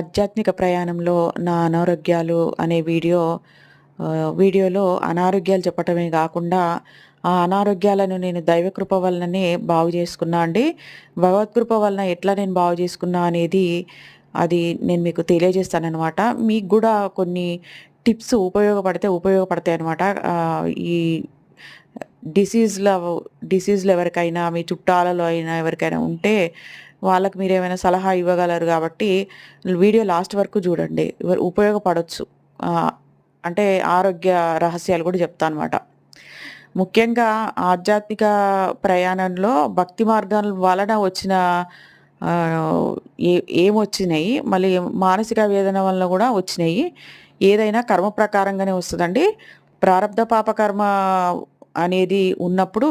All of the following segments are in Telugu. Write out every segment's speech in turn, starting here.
ఆధ్యాత్మిక ప్రయాణంలో నా అనారోగ్యాలు అనే వీడియోలో అనారోగ్యాలు చెప్పటమే గాకుండా, ఆ అనారోగ్యాలను నేను దైవకృప వలననే బాగు చేసుకున్నా అండి. భగవత్కృప వలన ఎట్లా నేను బాగు చేసుకున్నా అనేది అది నేను మీకు తెలియజేస్తాననమాట. మీకు గూడా కొన్ని టిప్స్ ఉపయోగపడతాయనమాట. ఈ డిసీజ్‌ల డిసీజ్‌లు ఎవరికైనా మీ చుట్టాలలో అయినా ఎవరికైనా ఉంటే వాళ్ళకి మీరేమైనా సలహా ఇవ్వగలరు గాబట్టి వీడియో లాస్ట్ వరకు జూడండి. ఉపయోగపడొచ్చు. ఆహ్, అంటే ఆరోగ్య రహస్యాలు గూడా చెప్తానమాట. ముఖ్యంగా ఆధ్యాత్మిక ప్రయాణంలో భక్తి మార్గాల వలన వచ్చిన ఆహ్, ఏ ఏమొచ్చినయి, మళ్ళీ మానసిక వేదన వలన గూడా వచ్చినయి. ఏదైనా కర్మ ప్రకారంగానే వస్తదండి. ప్రారబ్ధ పాప కర్మ అనేది ఉన్నప్పుడు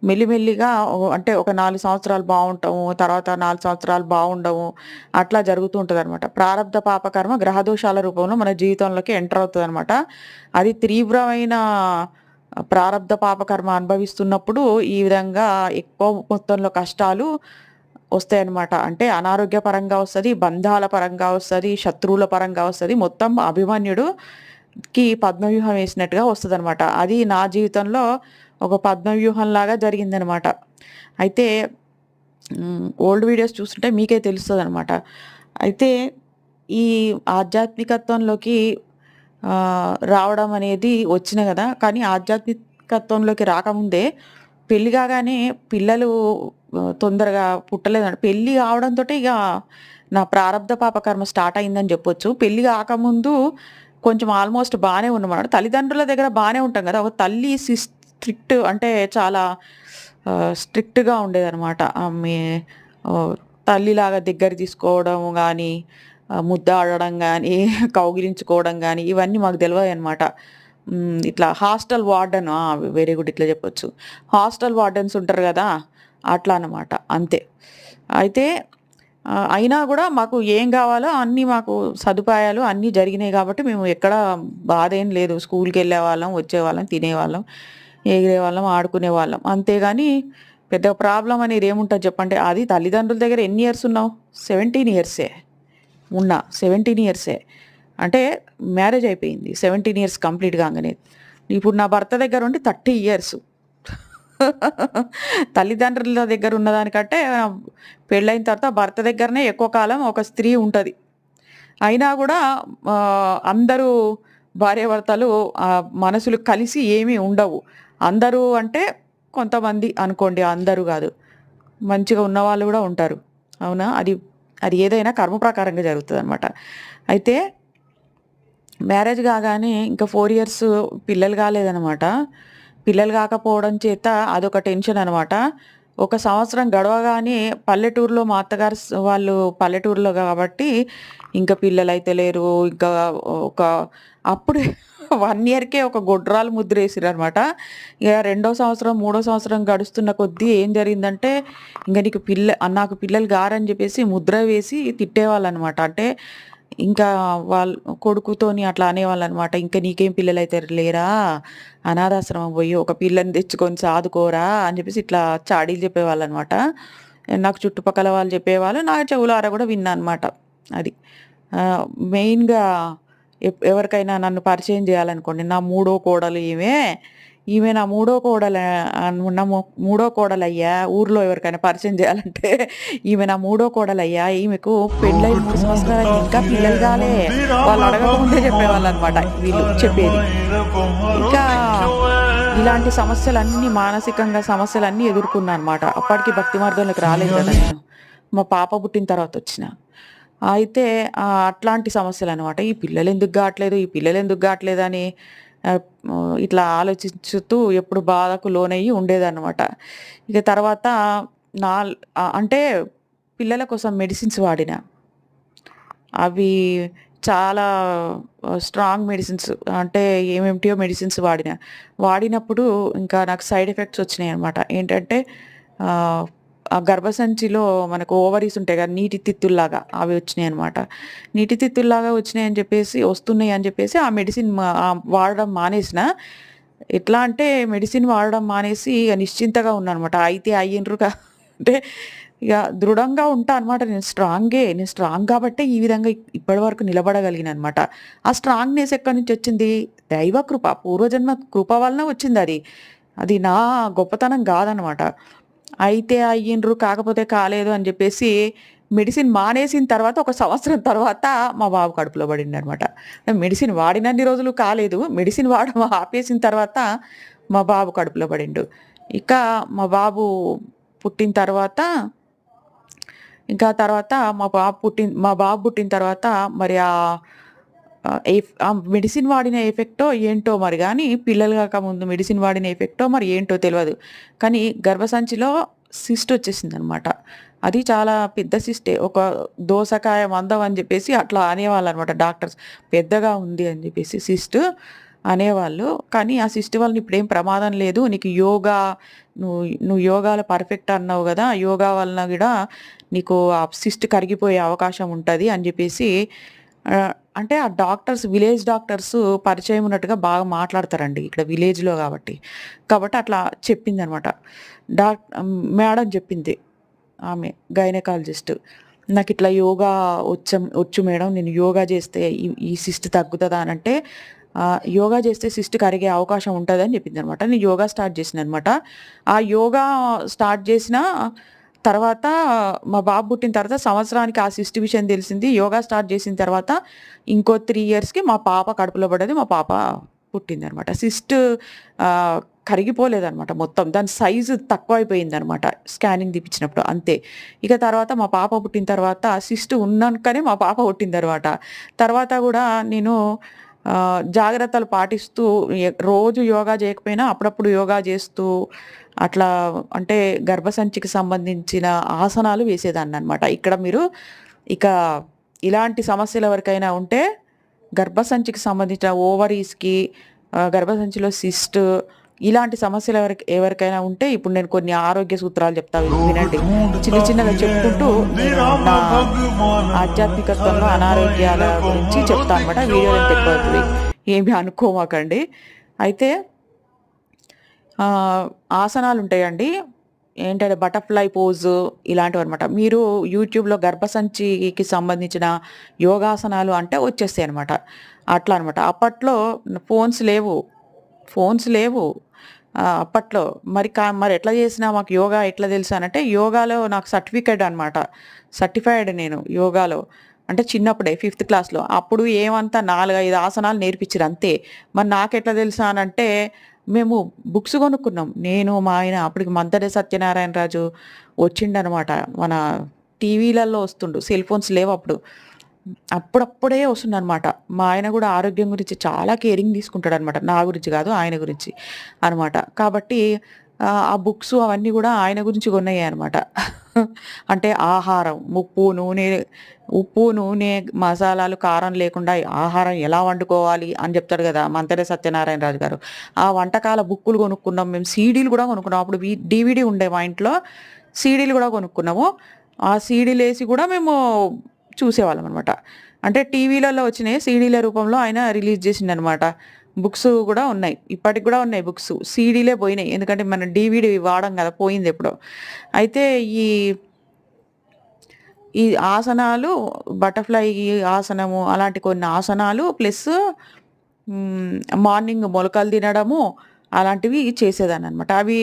మెల్లిమెల్లిగా అంటే ఒక 4 సంవత్సరాలు బావుంటాము. తర్వాత 4 సంవత్సరాలు బావుండము. అట్లా జరుగుతూ ఉంటదనమాట. ప్రారబ్ధ పాపకర్మ గ్రహదోషాల రూపంలో మన జీవితంలోకి ఎంటర్ అవుతదనమాట. అది తీవ్రమైన ప్రారబ్ధ పాపకర్మ అనుభవిస్తున్నప్పుడు ఈ విధంగా ఎక్కువ మొత్తంలో కష్టాలు వస్తాయన్నమాట. అంటే అనారోగ్య పరంగా వస్తది, బంధాల పరంగా వస్తది, శత్రువుల పరంగా వస్తది. మొత్తం అభిమన్యుడుకి పద్మవ్యూహం వేసినట్టుగా వస్తదనమాట. అది నా జీవితంలో ఒక పద్మవ్యూహంలాగా జరిగిందనమాట. అయితే ఓల్డ్ వీడియోస్ చూస్తుంటే మీకే తెలుస్తదనమాట. అయితే ఈ ఆధ్యాత్మికత్వంలోకి రావడం అనేది వచ్చిన గదా! కానీ ఆధ్యాత్మికత్వంలోకి రాకముందే పెళ్లి కాగానే పిల్లలు తొందరగా పుట్టలేదండి. పెళ్లి కావడంతోటే ఇగ నా ప్రారబ్ధ పాపకర్మ స్టార్ట్ అయిందని జెప్పొచ్చు. పెళ్లి కాకముందు కొంచెం ఆల్మోస్ట్ బానే ఉన్నామన్నమాట. తల్లిదండ్రుల దగ్గర బానే ఉంటాం గదా! ఒక తల్లి స్ట్రిక్ట్ అంటే చాలా స్ట్రిక్ట్‌గా ఉండేదనమాట. ఆమె ఆహ్, తల్లిలాగా దగ్గర తీసుకోవడం గానీ, ముద్దాడడం గానీ, కౌగిలించుకోవడం గానీ, ఇవన్నీ మాకు తెలవదనమాట. ఇట్లా హాస్టల్ వార్డెన్ వెరీ గుడ్ ఇట్లా చెప్పొచ్చు. హాస్టల్ వార్డెన్స్ ఉంటారు గదా! అట్లా అన్నమాట. అంతే. అయితే అయినా గూడా మాకు ఏం గావాలో అన్నీ మాకు సదుపాయాలు అన్నీ జరిగినాయి గాబట్టి మేము ఎక్కడ బాధేం లేదు. స్కూలుకెళ్ళేవాళ్ళం, వచ్చేవాళ్ళం, తినేవాళ్ళం, ఎగిరేవాళ్ళం, ఆడుకునేవాళ్ళం. అంతేగాని పెద్ద ప్రాబ్లమ్ అనేది ఏముంటది చెప్పండి. అది తల్లిదండ్రుల దగ్గర ఎన్ని ఇయర్స్ ఉన్నావు? 17 ఇయర్సే. 17 ఇయర్సే. అంటే మ్యారేజ్ అయిపోయింది. 17 ఇయర్స్ కంప్లీట్ కాంగానే. ఇప్పుడు నా భర్త దగ్గర ఉండి 30 ఇయర్స్. తల్లిదండ్రుల దగ్గర ఉన్నదానికంటే పెళ్ళైన తర్వాత భర్త దగ్గరనే ఎక్కువ కాలం ఒక స్త్రీ ఉంటది. అయినా గూడా అందరూ భార్యాభర్తలు మనసులు కలిసి ఏమీ ఉండవు. అందరూ అంటే కొంతమంది అనుకోండి. అందరూ గాదు. మంచిగా ఉన్నవాళ్ళు గూడా ఉంటారు. అవునా? అది అది ఏదైనా కర్మ ప్రకారంగా జరుగుతదనమాట. అయితే మ్యారేజ్ కాగానే ఇంకా 4 ఇయర్స్ పిల్లలు కాలేదనమాట. పిల్లలు కాకపోవడం చేత అదొక టెన్షన్ అనమాట. ఒక సంవత్సరం గడవగానే పల్లెటూరులో మా అత్తగారు వాళ్ళు పల్లెటూరులో కాబట్టి ఇంకా పిల్లలైతే లేరు. ఇంకా ఒక అప్పుడే 1 ఇయర్‌కే ఒక గొడ్రాలు ముద్రేసిరనమాట. ఇగ రెండో సంవత్సరం, మూడో సంవత్సరం గడుస్తున్న కొద్దీ ఏం జరిగిందంటే, ఇంక నీకు నాకు పిల్లలు గారని జెప్పేసి ముద్ర వేసి తిట్టేవాళ్ళనమాట. అంటే ఇంకా కొడుకుతోని అట్లా అనేవాళ్ళనమాట. "ఇంక నీకేం పిల్లలైతే లేరా? అనాథాశ్రమం బోయి ఒక పిల్లని తెచ్చుకొని సాదుకోరా" అని జెప్పేసి ఇట్లా చాడీలు చెప్పేవాళ్ళనమాట. నాకు చుట్టుపక్కల వాళ్ళు చెప్పేవాళ్ళు. నా చెవులారా గూడా విన్నా అనమాట. అది. ఆహ్, మెయిన్‌గా ఎవరికైనా నన్ను పరిచయం జేయాలనుకోండి, నా మూడో కోడలు ఈమె. ఈమె నా మూడో కోడలు నా మూడో కోడలయ్యా. ఊర్లో ఎవరికైనా పరిచయం జేయాలంటే, ఈమె నా మూడో కోడలయ్యా. ఈమెకు పెళ్ళై 3 సంవత్సరాలయింది. ఇంకా పిల్లలు గాలే. వాళ్ళు అడగకముందే చెప్పేవాళ్ళనమాట వీళ్ళు చెప్పేది. ఇంకా ఇలాంటి సమస్యలన్నీ మానసికంగా సమస్యలన్నీ ఎదుర్కొన్నా అనమాట. అప్పటికి భక్తి మార్గంలోకి రాలేదు గదా నేను. మా పాప పుట్టిన తర్వాతొచ్చిన. అయితే అట్లాంటి సమస్యలనమాట. ఈ పిల్లలెందుకు గాట్లేదు, ఈ పిల్లలెందుకు గాట్లేదని ఇట్లా ఆలోచించుతూ ఎప్పుడు బాధకు లోనయ్యి ఉండేదనమాట. ఇక తర్వాత అంటే పిల్లల కోసం మెడిసిన్స్ వాడినా. అవి చాలా స్ట్రాంగ్ మెడిసిన్స్ అంటే ఏమేమిటియో మెడిసిన్స్ వాడినా. వాడినప్పుడు ఇంకా నాకు సైడ్ ఎఫెక్ట్స్ వచ్చినాయనమాట. ఏంటంటే ఆహ్, ఆ గర్భసంచిలో మనకు ఓవరీస్ ఉంటాయి కదా! నీటి తిత్తుల్లాగా అవి వచ్చినాయనమాట. నీటి తిత్తుల్లాగా వచ్చినాయని చెప్పేసి వస్తున్నాయి అని చెప్పేసి ఆ మెడిసిన్ వాడడం మానేసిన. ఎట్లా అంటే మెడిసిన్ వాడడం మానేసి ఇగ నిశ్చింతగా ఉన్నాననమాట. అయితే అయ్యిండ్రు అంటే ఇక దృఢంగా ఉంటా అనమాట. నేను స్ట్రాంగ్ కాబట్టే ఈ విధంగా ఇప్పటి వరకు నిలబడగలిగాననమాట. ఆ స్ట్రాంగ్‌నెస్ ఎక్కడి నుంచొచ్చింది? దైవ కృప, పూర్వజన్మ కృప వలన వచ్చిందది. అది నా గొప్పతనం గాదనమాట. అయితే అయ్యిండ్రు, కాకపోతే కాలేదు అని జెప్పేసి మెడిసిన్ మానేసిన తర్వాత ఒక సంవత్సరం తర్వాత మా బాబు కడుపులో పడిండనమాట. మెడిసిన్ వాడినన్ని రోజులు కాలేదు. మెడిసిన్ వాడడం ఆపేసిన తర్వాత మా బాబు కడుపులో పడిండు. ఇక మా బాబు పుట్టిన తర్వాత ఇంకా తర్వాత మా బాబు పుట్టిన తర్వాత మరి ఆ మెడిసిన్ వాడిన ఎఫెక్టో ఏంటో మరి గానీ, పిల్లలు కాకముందు మెడిసిన్ వాడిన ఎఫెక్టో మరి ఏంటో తెలవదు. కానీ గర్భసంచిలో సిస్ట్ వచ్చేసిందనమాట. అది చాలా పెద్ద సిస్టే. ఒక దోసకాయ మందం అని జెప్పేసి అట్లా అనేవాళ్ళనమాట డాక్టర్స్. పెద్దగా ఉంది అని జెప్పేసి సిస్ట్ అనేవాళ్ళు. కానీ ఆ సిస్ట్ వలన ఇప్పుడేం ప్రమాదం లేదు. నీకు యోగా నువ్వు నువ్వు యోగాలో పర్ఫెక్ట్ అన్నావు గదా! యోగా వలన గూడా నీకు ఆ సిస్ట్ కరిగిపోయే అవకాశం ఉంటది అని జెప్పేసి అంటే ఆ డాక్టర్స్, విలేజ్ డాక్టర్స్ పరిచయం ఉన్నట్టుగా బాగా మాట్లాడతారండి. ఇక్కడ విలేజ్‌లో గాబట్టి. కాబట్టి అట్లా చెప్పిందనమాట. మేడం జెప్పింది. ఆమె గైనకాలజిస్ట్. నాకిట్లా యోగా వచ్చు మేడం. నేను యోగా జేస్తే ఈ సిస్ట్ తగ్గుతదా అనంటే, యోగా జేస్తే సిస్ట్ కరిగే అవకాశం ఉంటదని జెప్పిందనమాట. నేను యోగా స్టార్ట్ జేసినాననమాట. ఆ యోగా స్టార్ట్ జేసిన తర్వాత మా బాబు పుట్టిన తర్వాత సంవత్సరానికి ఆ సిస్ట్ విషయం తెలిసింది. యోగా స్టార్ట్ జేసిన తర్వాత ఇంకో 3 ఇయర్స్‌కి మా పాప కడుపులో పడ్డది. మా పాప పుట్టిందనమాట. సిస్ట్ కరిగిపోలేదనమాట మొత్తం. దాని సైజు తక్కువైపోయిందనమాట స్కానింగ్ తీపిచ్చినప్పుడు అంతే. ఇక తర్వాత మా పాప పుట్టిన తర్వాత సిస్ట్ ఉన్నాకనే మా పాప పుట్టిందనమాట. తర్వాత గూడా నేను జాగ్రత్తలు పాటిస్తూ రోజు యోగా జేయకపోయినా అప్పుడప్పుడు యోగా జేస్తూ అట్లా అంటే గర్భసంచికి సంబంధించిన ఆసనాలు వేసేదాన్ననమాట. ఇక్కడ మీరు ఇక ఇలాంటి సమస్యలు ఎవరికైనా ఉంటే గర్భసంచికి సంబంధించిన ఓవరీస్‌కి, గర్భసంచిలో సిస్ట్ ఇలాంటి సమస్యలు ఎవరికైనా ఉంటే ఇప్పుడు నేను కొన్ని ఆరోగ్య సూత్రాలు చెప్తా వినండి. చిన్న చిన్నగా చెప్పుకుంటూ నేను నా ఆధ్యాత్మికత్వంలో అనారోగ్యాల గురించి చెప్తా అనమాట. వీడియో లెంత్ ఎక్కువవుతది. ఏమి అనుకోమాకండి. అయితే ఆసనాలుంటాయండి. ఏంటంటే బటర్‌ఫ్లై పోజు ఇలాంటివన్నమాట. మీరు యూట్యూబ్‌లో గర్భసంచికి సంబంధించిన యోగాసనాలు అంటే వచ్చేస్తాయన్నమాట. అట్లా అనమాట. అప్పట్లో ఫోన్స్ లేవు. ఫోన్స్ లేవు. అప్పట్లో మరి ఎట్లా చేసినా మాకు యోగా ఎట్లా తెలుసు అనంటే యోగాలో నాకు సర్టిఫికేట్ అనమాట. సర్టిఫైడ్ నేను యోగాలో. అంటే చిన్నప్పుడే 5థ్ క్లాస్‌లో. అప్పుడు ఏమంతా 4, 5 ఆసనాలు నేర్పించిర్రు అంతే. మరి నాకెట్లా తెలుసా అనంటే మేము బుక్స్ కొనుక్కున్నాం. నేను, మా ఆయన అప్పటికి మద్దెల సత్యనారాయణరాజు వచ్చిండనమాట. మన టీవీలలో వస్తుండు. సెల్ ఫోన్స్ లేవప్పుడు. అప్పుడప్పుడే వస్తుండనమాట. మా ఆయన గూడా ఆరోగ్యం గురించి చాలా కేరింగ్ తీసుకుంటాడనమాట. నా గురించి గాదు, ఆయన గురించి అనమాట. కాబట్టి ఆ బుక్స్ అవన్నీ గూడా ఆయన గురించి కొన్నయ్యే అనమాట. అంటే ఆహారం, ఉప్పు, నూనె, మసాలాలు, కారం లేకుండా ఆహారం ఎలా వండుకోవాలి అని చెప్తాడు గదా! మంతెన సత్యనారాయణ రాజు గారు. ఆ వంటకాల బుక్కులు కొనుక్కున్నాం మేము. సీడీలు గూడా కొనుక్కున్నాం. అప్పుడు డీవీడీ ఉండే మా ఇంట్లో. సీడీలు గూడా కొనుక్కున్నాము. ఆ సీడీలేసి గూడా మేము చూసేవాళ్ళమనమాట. అంటే టీవీలలో వచ్చినయి సీడీల రూపంలో ఆయన రిలీజ్ చేసిండనమాట. బుక్స్ గూడా ఉన్నాయి. ఇప్పటికి గూడా ఉన్నాయి బుక్స్. సీడీలే పోయినాయి. ఎందుకంటే మనం డీవీడీ వాడం గదా! పోయిందెప్పుడో. అయితే ఈ ఈ ఆసనాలు బటర్‌ఫ్లై ఆసనము అలాంటి కొన్ని ఆసనాలు ప్లస్ మార్నింగ్ మొలకలు తినడము అలాంటివి చేసేదాన్ననమాట. అవి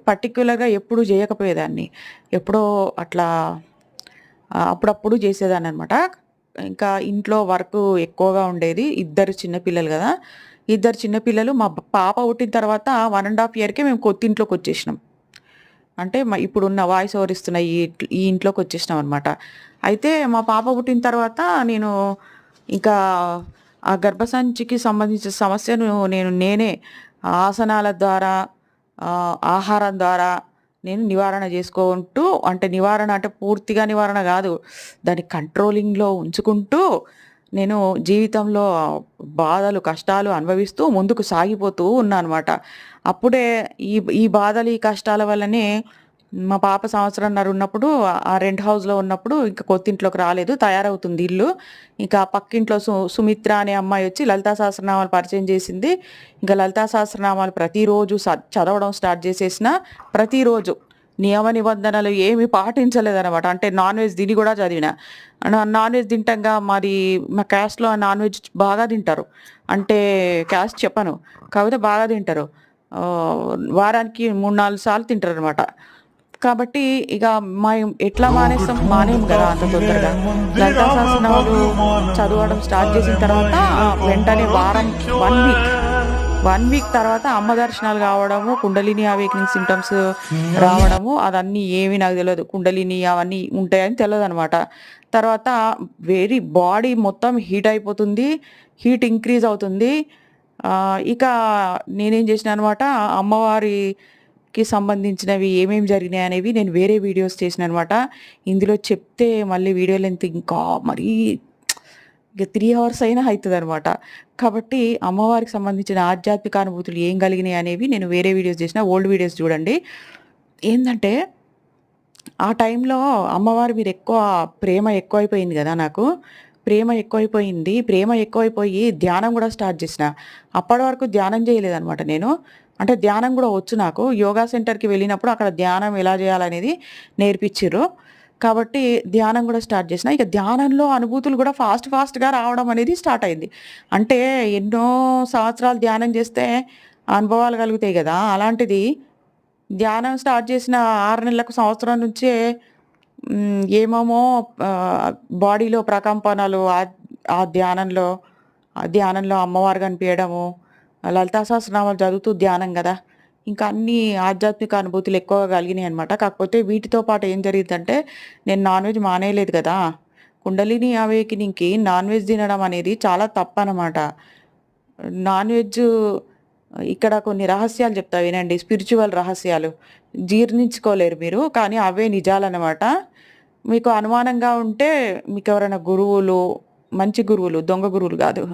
పర్టిక్యులర్‌గా ఎప్పుడు జేయకపోయేదాన్ని. ఎప్పుడో అట్లా అప్పుడప్పుడు చేసేదాన్ననమాట. ఇంకా ఇంట్లో వర్కు ఎక్కువగా ఉండేది. ఇద్దరు చిన్న పిల్లలు గదా! ఇద్దరు చిన్న పిల్లలు. మా పాప పుట్టిన తర్వాత 1 ½ ఇయర్‌కే మేము కొత్త ఇంట్లోకొచ్చేసినాం. అంటే ఇప్పుడున్న వాయిస్ ఓవర్ ఇస్తున్న ఈ ఇంట్లోకొచ్చేసినాం అనమాట. అయితే మా పాప పుట్టిన తర్వాత నేను ఇంకా ఆ గర్భసంచికి సంబంధించిన సమస్యను నేనే ఆసనాల ద్వారా, ఆహారం ద్వారా నేను నివారణ చేసుకుంటూ అంటే నివారణ అంటే పూర్తిగా నివారణ గాదు. దాన్ని కంట్రోలింగ్‌లో ఉంచుకుంటూ నేను జీవితంలో బాధలు, కష్టాలు అనుభవిస్తూ ముందుకు సాగిపోతూ ఉన్నానన్నమాట. అప్పుడే ఈ ఈ బాధలు, ఈ కష్టాల వల్లనే మా పాప సంవత్సరంన్నర ఉన్నప్పుడు రెంట్ హౌస్‌లో ఉన్నప్పుడు ఇంక కొత్తింట్లోకి రాలేదు. తయారవుతుంది ఇల్లు. ఇంకా పక్కింట్లో సుమిత్ర అనే అమ్మాయొచ్చి లలితా సహస్రనామాలు పరిచయం చేసింది. ఇంకా లలితా సహస్రనామాలు ప్రతిరోజు చదవడం స్టార్ట్ చేసేసిన. ప్రతిరోజు నియమ నిబంధనలు ఏమి పాటించలేదనమాట. అంటే నాన్ వెజ్ తిని గూడా చదివిన. నాన్ వెజ్ తింటంగా మరి మా క్యాస్ట్‌లో నాన్ వెజ్ బాగా తింటారు. అంటే క్యాస్ట్ చెప్పను. కాకపోతే బాగా తింటారు. ఆహ్, వారానికి 3, 4 సార్లు తింటారనమాట. కాబట్టి ఇక ఎట్లా మానేస్తాం? మానేయం గదా అంత తొందరగా. లలితా సహస్రనామాలు చదవడం స్టార్ట్ చేసిన తర్వాత వెంటనే వారం 1 వీక్ 1 వీక్ తర్వాత అమ్మ దర్శనాలు కావడము, కుండలిని అవేకెనింగ్ సింప్టమ్స్ రావడము అదన్నీ ఏమి నాకు తెలవదు. కుండలిని అవన్నీ ఉంటాయని తెలవదనమాట. తర్వాత బాడీ మొత్తం హీట్ అయిపోతుంది. హీట్ ఇంక్రీజ్ అవుతుంది. ఇక నేనేం చేసినాననమాట అమ్మవారికి సంబంధించినవి ఏమేమి జరిగినాయనేవి నేను వేరే వీడియోస్ చేసినాననమాట. ఇందులో చెప్తే మళ్ళీ వీడియో లెంత్ ఇంకా మరీ ఇక 3 అవర్స్ అయినా అయితదనమాట. కాబట్టి అమ్మవారికి సంబంధించిన ఆధ్యాత్మిక అనుభూతులు ఏం కలిగినాయి అనేవి నేను వేరే వీడియోస్ చేసిన. ఓల్డ్ వీడియోస్ చూడండి. ఏందంటే ఆ టైంలో అమ్మవారి మీద ప్రేమ ఎక్కువైపోయింది గదా నాకు. ప్రేమ ఎక్కువైపోయింది. ప్రేమ ఎక్కువైపోయి ధ్యానం గూడా స్టార్ట్ జేసిన. అప్పటి వరకు ధ్యానం జేయలేదనమాట నేను. అంటే ధ్యానం గూడా వచ్చు నాకు. యోగా సెంటర్‌కి వెళ్ళినప్పుడు అక్కడ ధ్యానం ఎలా జేయాలనేది నేర్పిచ్చిర్రు. కాబట్టి ధ్యానం గూడా స్టార్ట్ జేసిన. ఇక ధ్యానంలో అనుభూతులు గూడా ఫాస్ట్‌గా రావడం అనేది స్టార్ట్ అయింది. అంటే ఎన్నో సంవత్సరాలు ధ్యానం జేస్తే అనుభవాలు కలుగుతాయి గదా! అలాంటిది ధ్యానం స్టార్ట్ చేసిన 6 నెలలకు, సంవత్సరం నుంచే ఏమేమో బాడీలో ప్రకంపనలు ఆ ధ్యానంలో అమ్మవారు కనిపియడము, లలితా సహస్రనామాలు చదువుతూ ధ్యానం గదా! ఇంకా అన్నీ ఆధ్యాత్మిక అనుభూతులు ఎక్కువగా కలిగినాయనమాట. కాకపోతే వీటితో పాటు ఏం జరిగిద్దంటే, నేను నాన్ వెజ్ మానేయలేదు గదా! కుండలిని అవేకెనింగ్‌కి నాన్ వెజ్ తినడం అనేది చాలా తప్పనమాట. నాన్ వెజ్ ఇక్కడ కొన్ని రహస్యాలు చెప్తా వినండి. స్పిరిచ్యువల్ రహస్యాలు. జీర్ణించుకోలేరు మీరు. కానీ అవే నిజాలనమాట. మీకు అనుమానంగా ఉంటే మీకెవరైనా గురువులు, మంచి గురువులు, దొంగ గురువులు గాదు.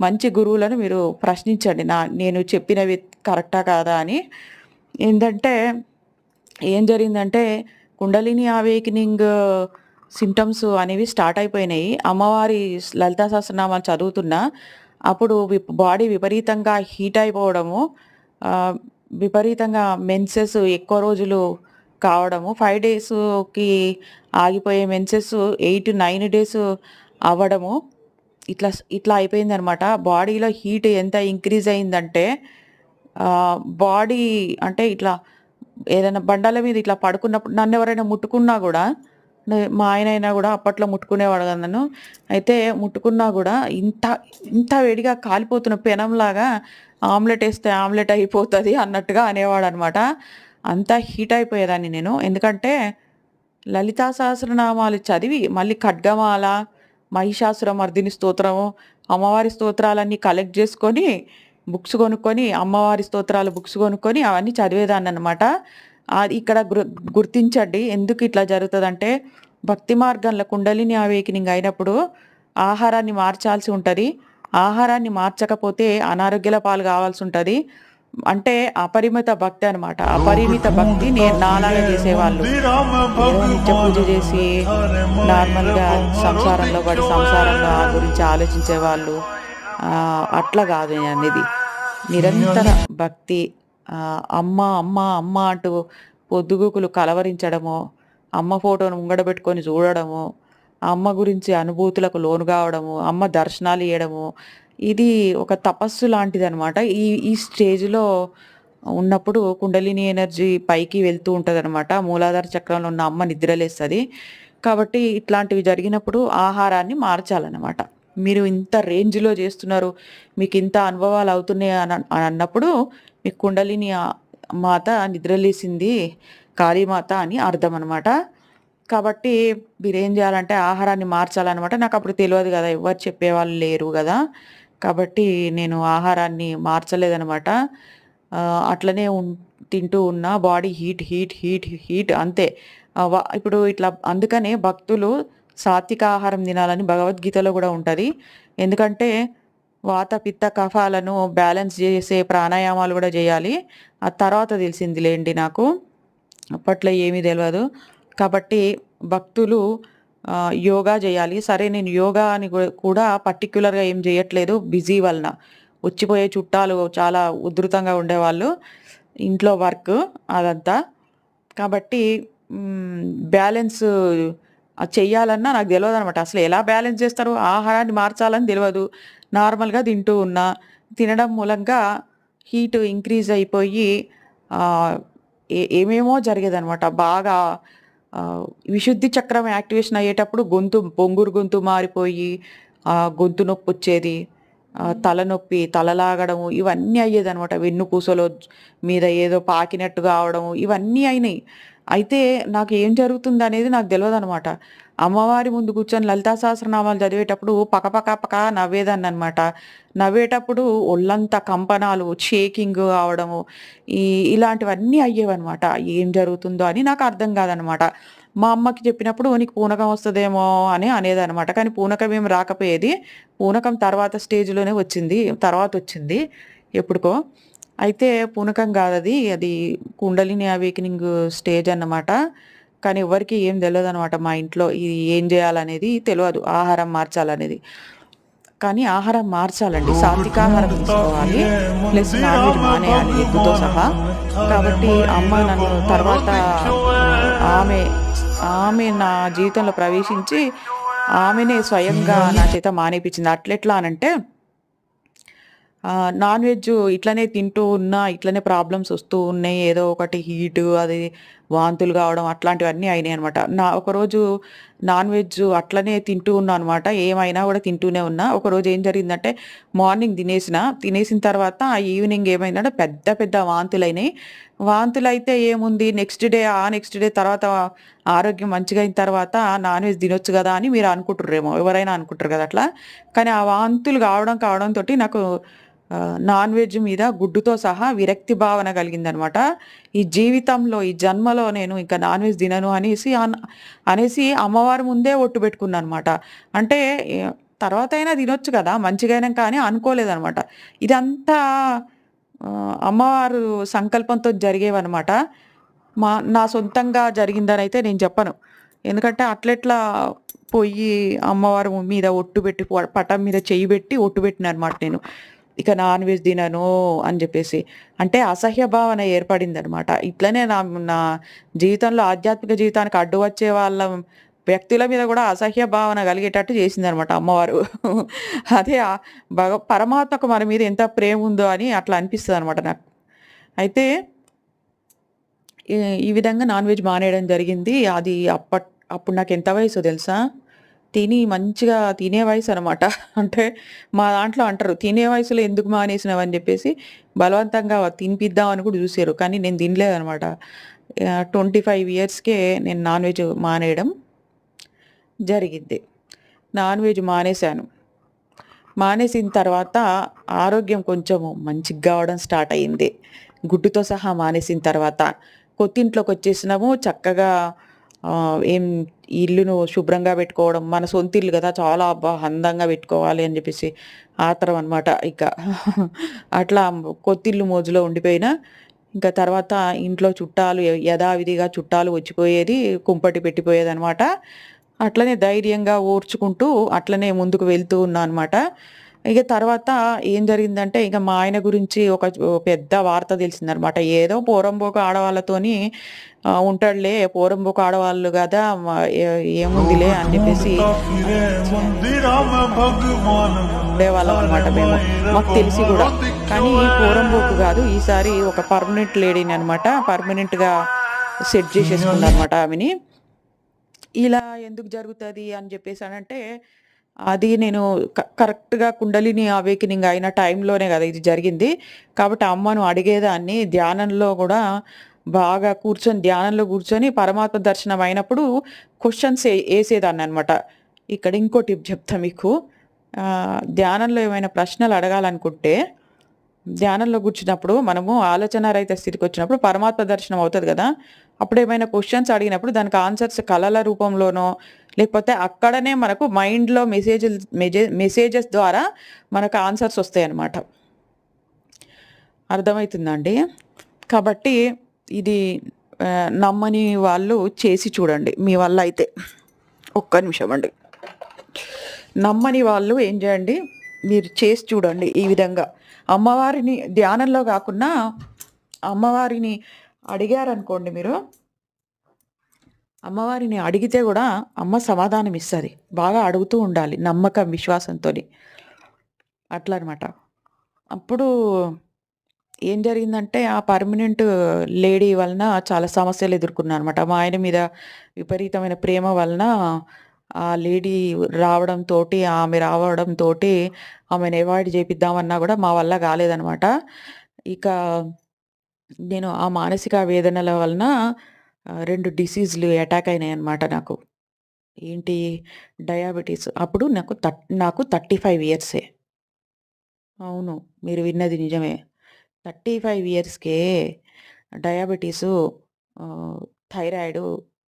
మంచి గురువులను మీరు ప్రశ్నించండి. నేను చెప్పినవి కరెక్టా కాదా అని. ఏందంటే ఏం జరిగిందంటే కుండలిని అవేకెనింగ్ సింప్టమ్స్ అనేవి స్టార్ట్ అయిపోయినాయి. అమ్మవారి లలితా సహస్రనామాలు చదువుతున్నా. అప్పుడు బాడీ విపరీతంగా హీట్ అయిపోవడము, ఆహ్, విపరీతంగా మెన్సెస్ ఎక్కువ రోజులు కావడము, 5 డేస్‌కి ఆగిపోయే మెన్సెస్ 8, 9 డేస్ అవ్వడము. ఇట్లా అయిపోయిందనమాట. బాడీలో హీట్ ఎంత ఇంక్రీజ్ అయిందంటే బాడీ అంటే ఇట్లా ఏదైనా బండల మీద ఇట్లా పడుకున్నప్పుడు నన్నెవరైనా ముట్టుకున్నా గూడా మా ఆయనైనా గూడా అప్పట్లో ముట్టుకునేవాడు గాదు నన్ను. అయితే ముట్టుకున్నా గూడా ఇంత వేడిగా కాలిపోతున్న పెనంలాగా ఆమ్లెట్ ఆమ్లెట్ అయిపోతది అన్నట్టుగా అనేవాడనమాట. అంత హీట్ అయిపోయేదాన్ని నేను. ఎందుకంటే లలితా సహస్రనామాలు చదివి మళ్ళీ ఖడ్గమాల, మహిషాసురమర్దిని స్తోత్రము, అమ్మవారి స్తోత్రాలన్నీ కలెక్ట్ జేసుకొని బుక్స్ కొనుక్కొని, అమ్మవారి స్తోత్రాలు బుక్స్ కొనుక్కొని అవన్నీ చదివేదాన్ననమాట. అది ఇక్కడ గుర్తించండి ఎందుకు ఇట్లా జరుగుతదంటే, భక్తి మార్గంలో కుండలిని అవేకెనింగ్ అయినప్పుడు ఆహారాన్ని మార్చాల్సి ఉంటది. ఆహారాన్ని మార్చకపోతే అనారోగ్యాల పాలు గావాల్సుంటది. అంటే అపరిమిత భక్తి అనమాట. అపరిమిత భక్తి నాలాగా చేసేవాళ్ళు. ఏదో నిత్య పూజ చేసి నార్మల్‌గా సంసారంలో పడి సంసారంలో గురించి ఆలోచించేవాళ్ళు. అట్లా కాదు నేననేది. నిరంతర భక్తి అమ్మ, అమ్మ, అమ్మ అంటూ పొద్దుగూకులు కలవరించడము, అమ్మ ఫోటోను ముంగడ పెట్టుకొని చూడడము, అమ్మ గురించి అనుభూతులకు లోను కావడము, అమ్మ దర్శనాలియ్యడము. ఇది ఒక తపస్సు లాంటిదనమాట. ఈ ఈ స్టేజ్‌లో ఉన్నప్పుడు కుండలిని ఎనర్జీ పైకి వెళ్తూ ఉంటదనమాట. మూలాధార చక్రంలో ఉన్న అమ్మ నిద్రలేస్తది. కాబట్టి ఇట్లాంటివి జరిగినప్పుడు ఆహారాన్ని మార్చాలనమాట. మీరు ఇంత రేంజ్‌లో చేస్తున్నారు, మీకింత అనుభవాలు అవుతున్నాయి అన్నప్పుడు మీకు కుండలిని మాత నిద్రలేసింది, కాళీమాత అని అర్థమనమాట. కాబట్టి మీరేం జేయాలంటే ఆహారాన్ని మార్చాలనమాట. నాకప్పుడు తెలవదు గదా! ఎవ్వరు చెప్పేవాళ్ళు లేరు గదా! కాబట్టి నేను ఆహారాన్ని మార్చలేదనమాట. అట్లనే తింటూ ఉన్నా. బాడీ హీట్ అంతే. ఇప్పుడు ఇట్లా అందుకనే భక్తులు సాత్విక ఆహారం తినాలని భగవద్గీతలో గూడా ఉంటది. ఎందుకంటే వాత, పిత్త, కఫాలను బ్యాలెన్స్ జేసే ప్రాణాయామాలు గూడా జేయాలి. ఆ తర్వాత తెలిసిందిలెండి నాకు. అప్పట్లో ఏమీ తెలవదు. కాబట్టి భక్తులు యోగా జేయాలి. సరే నేను యోగా అని కూడా పర్టిక్యులర్‌గా ఏం జేయట్లేదు బిజీ వలన. వచ్చిపోయే చుట్టాలు చాలా ఉధృతంగా ఉండేవాళ్ళు. ఇంట్లో వర్క్ అదంతా. కాబట్టి హ్మ్, బ్యాలెన్స్ చెయ్యాలన్నా నాకు తెలవదనమాట. అసలు ఎలా బ్యాలెన్స్ చేస్తారు? ఆహారాన్ని మార్చాలని తెలవదు. నార్మల్‌గా తింటూ ఉన్నా. తినడం మూలంగా హీట్ ఇంక్రీజ్ అయిపోయి ఆహ్, ఏమేమో జరిగేదనమాట. బాగా విశుద్ధి చక్రం యాక్టివేషన్ అయ్యేటప్పుడు గొంతు బొంగురు గొంతు మారిపోయి గొంతు నొప్పొచ్చేది. తలనొప్పి, తల లాగడము ఇవన్నీ అయ్యేదనమాట. వెన్నుపూసలో మీద ఏదో పాకినట్టు కావడము ఇవన్నీ అయినాయి. అయితే నాకు ఏం జరుగుతుందనేది నాకు తెలవదనమాట. అమ్మవారి ముందు కూర్చొని లలితా సహస్రనామాలు చదివేటప్పుడు పక నవ్వేదాన్ననమాట. నవ్వేటప్పుడు ఒళ్ళంతా కంపనాలు, షేకింగ్ అవడము ఈ ఇలాంటివన్నీ అయ్యేవనమాట. ఏం జరుగుతుందో అని నాకు అర్థం కాదనమాట. మా అమ్మకి చెప్పినప్పుడు "నీకు పూనకం వస్తదేమో" అని అనేదనమాట. కానీ పూనకం ఏమి రాకపోయేది. పూనకం తర్వాత స్టేజ్‌లోనే వచ్చింది. తర్వాతొచ్చింది ఎప్పుడుకో. అయితే పూనకం గాదది. అది కుండలిని అవేకెనింగ్ స్టేజ్ అన్నమాట. కానీ ఎవ్వరికీ ఏం తెలవదనమాట మా ఇంట్లో. ఇది ఏం జేయాలనేది తెలవదు. ఆహారం మార్చాలనేది. కానీ ఆహారం మార్చాలండి. సాత్వికాహారం తీసుకోవాలి. ప్లస్ నాన్ వెజ్ మానేయాలి ఎగ్గుతో సహా. కాబట్టి అమ్మ నన్ను తర్వాత ఆమె, ఆమె నా జీవితంలో ప్రవేశించి ఆమెనే స్వయంగా నా చేత మానేపిచ్చింది. అట్లెట్లా అనంటే నాన్ వెజ్జు ఇట్లనే తింటూ ఉన్నా, ఇట్లనే ప్రాబ్లమ్స్ వస్తూ ఉన్నాయి. ఏదో ఒకటి హీటు అది వాంతులు కావడం అట్లాంటివన్నీ అయినాయనమాట. ఒకరోజు నాన్ వెజ్జు అట్లనే తింటూ ఉన్నా అనమాట. ఏమైనా కూడా తింటూనే ఉన్నా. ఒకరోజు ఏం జరిగిందంటే మార్నింగ్ తినేసిన. తినేసిన తర్వాత ఈవినింగ్ ఏమైందంటే పెద్ద పెద్ద వాంతులయినాయి. వాంతులైతే ఏముంది నెక్స్ట్ డే తర్వాత ఆరోగ్యం మంచిగా అయిన తర్వాత నాన్ వెజ్ తినొచ్చు గదా! అని మీరు అనుకుంటుర్రేమో. ఎవరైనా అనుకుంటారు గదా! అట్లా. కానీ ఆ వాంతులు కావడంతోటి నాకు నాన్ వెజ్ మీద గుడ్డుతో సహా విరక్తి భావన కలిగిందనమాట. ఈ జీవితంలో, ఈ జన్మలో నేను ఇంక నాన్ వెజ్ తినను అనేసి అమ్మవారి ముందే ఒట్టు పెట్టుకున్నాననమాట. అంటే ఎ తర్వాతైనా తినొచ్చు కదా! మంచిగైనంక అని అనుకోలేదనమాట. ఇదంతా అమ్మవారు సంకల్పంతో జరిగేవనమాట. నా సొంతంగా జరిగిందనైతే నేను చెప్పను. ఎందుకంటే అట్లెట్లా పొయ్యి అమ్మవారు మీద ఒట్టు పెట్టి పటం మీద చెయ్యి పెట్టి ఒట్టు పెట్టినాననమాట నేను. ఇక నాన్ వెజ్ తినను అని జెప్పేసి. అంటే అసహ్య భావన ఏర్పడిందనమాట. ఇట్లనే నా నా జీవితంలో ఆధ్యాత్మిక జీవితానికి అడ్డు వచ్చే వాళ్ళ వ్యక్తుల మీద గూడా అసహ్య భావన కలిగేటట్టు చేసిందనమాట అమ్మవారు. అదే పరమాత్మకు మన మీద ఎంత ప్రేముందో అని అట్లా అనిపిస్తదనమాట నాకు. అయితే ఈ ఈ విధంగా నాన్ వెజ్ మానేయడం జరిగింది. అది అప్పుడు నాకెంత వయసో తెలుసా? మంచిగా తినే వయసనమాట. అంటే మా దాంట్లో అంటారు, "తినే వయసులో ఎందుకు మానేసినావని" జెప్పేసి బలవంతంగా తినిపిద్దామని కూడా జూసారు. కానీ నేను తినలేదనమాట. 25 ఇయర్స్‌కే నేను నాన్ వెజ్ మానేయడం జరిగింది. నాన్ వెజ్ మానేశాను. మానేసిన తర్వాత ఆరోగ్యం కొంచెము మంచిగా గావడం స్టార్ట్ అయింది. గుడ్డుతో సహా మానేసిన తర్వాత. కొత్తింట్లోకొచ్చేసినాము చక్కగా ఏం ఇల్లును శుభ్రంగా పెట్టుకోవడం. మన సొంత ఇల్లు గదా! చాలా అందంగా పెట్టుకోవాలి అని జెప్పేసి ఆత్రం అనమాట ఇక. అట్లా కొత్తిల్లు మోజులో ఉండిపోయినా. ఇంకా తర్వాత ఇంట్లో చుట్టాలు యథావిధిగా చుట్టాలు వచ్చిపోయేది. కుంపటి పెట్టిపోయేదనమాట. అట్లనే ధైర్యంగా ఓర్చుకుంటూ అట్లనే ముందుకు వెళ్తూ ఉన్నా అనమాట. ఇక తర్వాత ఏం జరిగిందంటే, ఇక మా ఆయన గురించి ఓ పెద్ద వార్త తెలిసిందనమాట. ఏదో పోరంబోకు ఆడవాళ్ళతోని ఉంటాడులే, పోరంబోకు ఆడవాళ్ళు గదా! ఏముందిలే అని జెప్పేసి ఉండేవాళ్ళం అనమాట మేము. మాకు తెలిసి గూడా. కానీ పోరంబోకు గాదు. ఈసారి ఒక పర్మనెంట్ లేడీని అనమాట. పర్మనెంట్‌గా సెట్ జేసేసుకున్నారనమాట ఆమెని. ఇలా ఎందుకు జరుగుతది అని జెప్పేసనంటే, అది నేను కరెక్ట్‌గా కుండలిని అవేకెనింగ్ అయిన టైంలోనే గదా! ఇది జరిగింది. కాబట్టి అమ్మను అడిగేదాన్ని. ధ్యానంలో గూడా బాగా ధ్యానంలో కూర్చొని పరమాత్మ దర్శనం అయినప్పుడు క్వెషన్స్ ఏసేదాన్ననమాట. ఇక్కడ ఇంకో టిప్ చెప్తా మీకు. ధ్యానంలో ఏమైనా ప్రశ్నలు అడగాలనుకుంటే ధ్యానంలో కూర్చున్నప్పుడు మనము ఆలోచన రహిత స్థితికొచ్చినప్పుడు పరమాత్మ దర్శనం అవుతది గదా! అప్పుడేమైనా క్వెషన్స్ అడిగినప్పుడు దానికి ఆన్సర్స్ కళల రూపంలోనో, లేకపోతే అక్కడనే మనకు మైండ్‌లో మెసేజెస్ ద్వారా మనకు ఆన్సర్స్ ఒస్తాయన్నమాట. అర్థమైతుందా అండి? కాబట్టి ఇది నమ్మని వాళ్ళు చేసి చూడండి మీ వల్ల అయితే. ఒక్క నిమిషం అండి. నమ్మని వాళ్ళు ఏం చేయండి, మీరు చేసి చూడండి ఈ విధంగా. అమ్మవారిని ధ్యానంలో గాకున్నా, అమ్మవారిని అడిగారనుకోండి మీరు, అమ్మవారిని అడిగితే గూడా అమ్మ సమాధానం ఇస్తది. బాగా అడుగుతూ ఉండాలి నమ్మకం, విశ్వాసంతోని. అట్లనమాట. అప్పుడు ఏం జరిగిందంటే, ఆ పర్మనెంట్ లేడీ వలన చాలా సమస్యలు ఎదుర్కొన్నాననమాట. మా ఆయన మీద విపరీతమైన ప్రేమ వలన ఆ లేడీ ఆమె రావడంతోటి ఆమెను అవాయిడ్ చేపిద్దామన్నా గూడా మా వల్ల గాలేదనమాట. ఇక నేను ఆ మానసిక వేదనల వలన 2 డిసీజ్‌లు అటాక్ అయినాయన్నమాట నాకు. ఏంటి డయాబెటిస్. అప్పుడు నాకు 35 ఇయర్సే. అవును. మీరు విన్నది నిజమే. 35 ఇయర్స్‌కే డయాబెటిసు ఆహ్, థైరాయిడు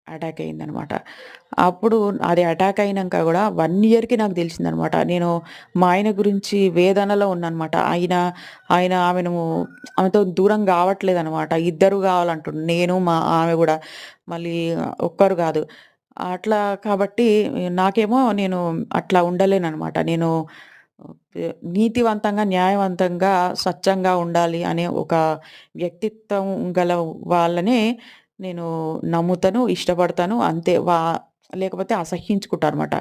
అటాక్ అయిందనమాట. అప్పుడు అది అటాక్ అయినంక గూడా 1 ఇయర్‌కి నాకు తెలిసిందనమాట. నేను మా ఆయన గురించి వేదనలో ఉన్నాననమాట. ఆమెతో దూరం గావట్లేదనమాట. ఇద్దరు గావాలంటుండు. నేను ఆమె గూడా. మళ్ళీ ఒక్కరు గాదు. అట్లా కాబట్టి నేను అట్లా ఉండలేననమాట. నేను నీతివంతంగా, న్యాయవంతంగా, స్వచ్ఛంగా ఉండాలి అనే ఒక వ్యక్తిత్వం గల వాళ్ళనే నేను నమ్ముతాను, ఇష్టపడతాను. అంతే. లేకపోతే అసహ్యించుకుంటానన్నమాట.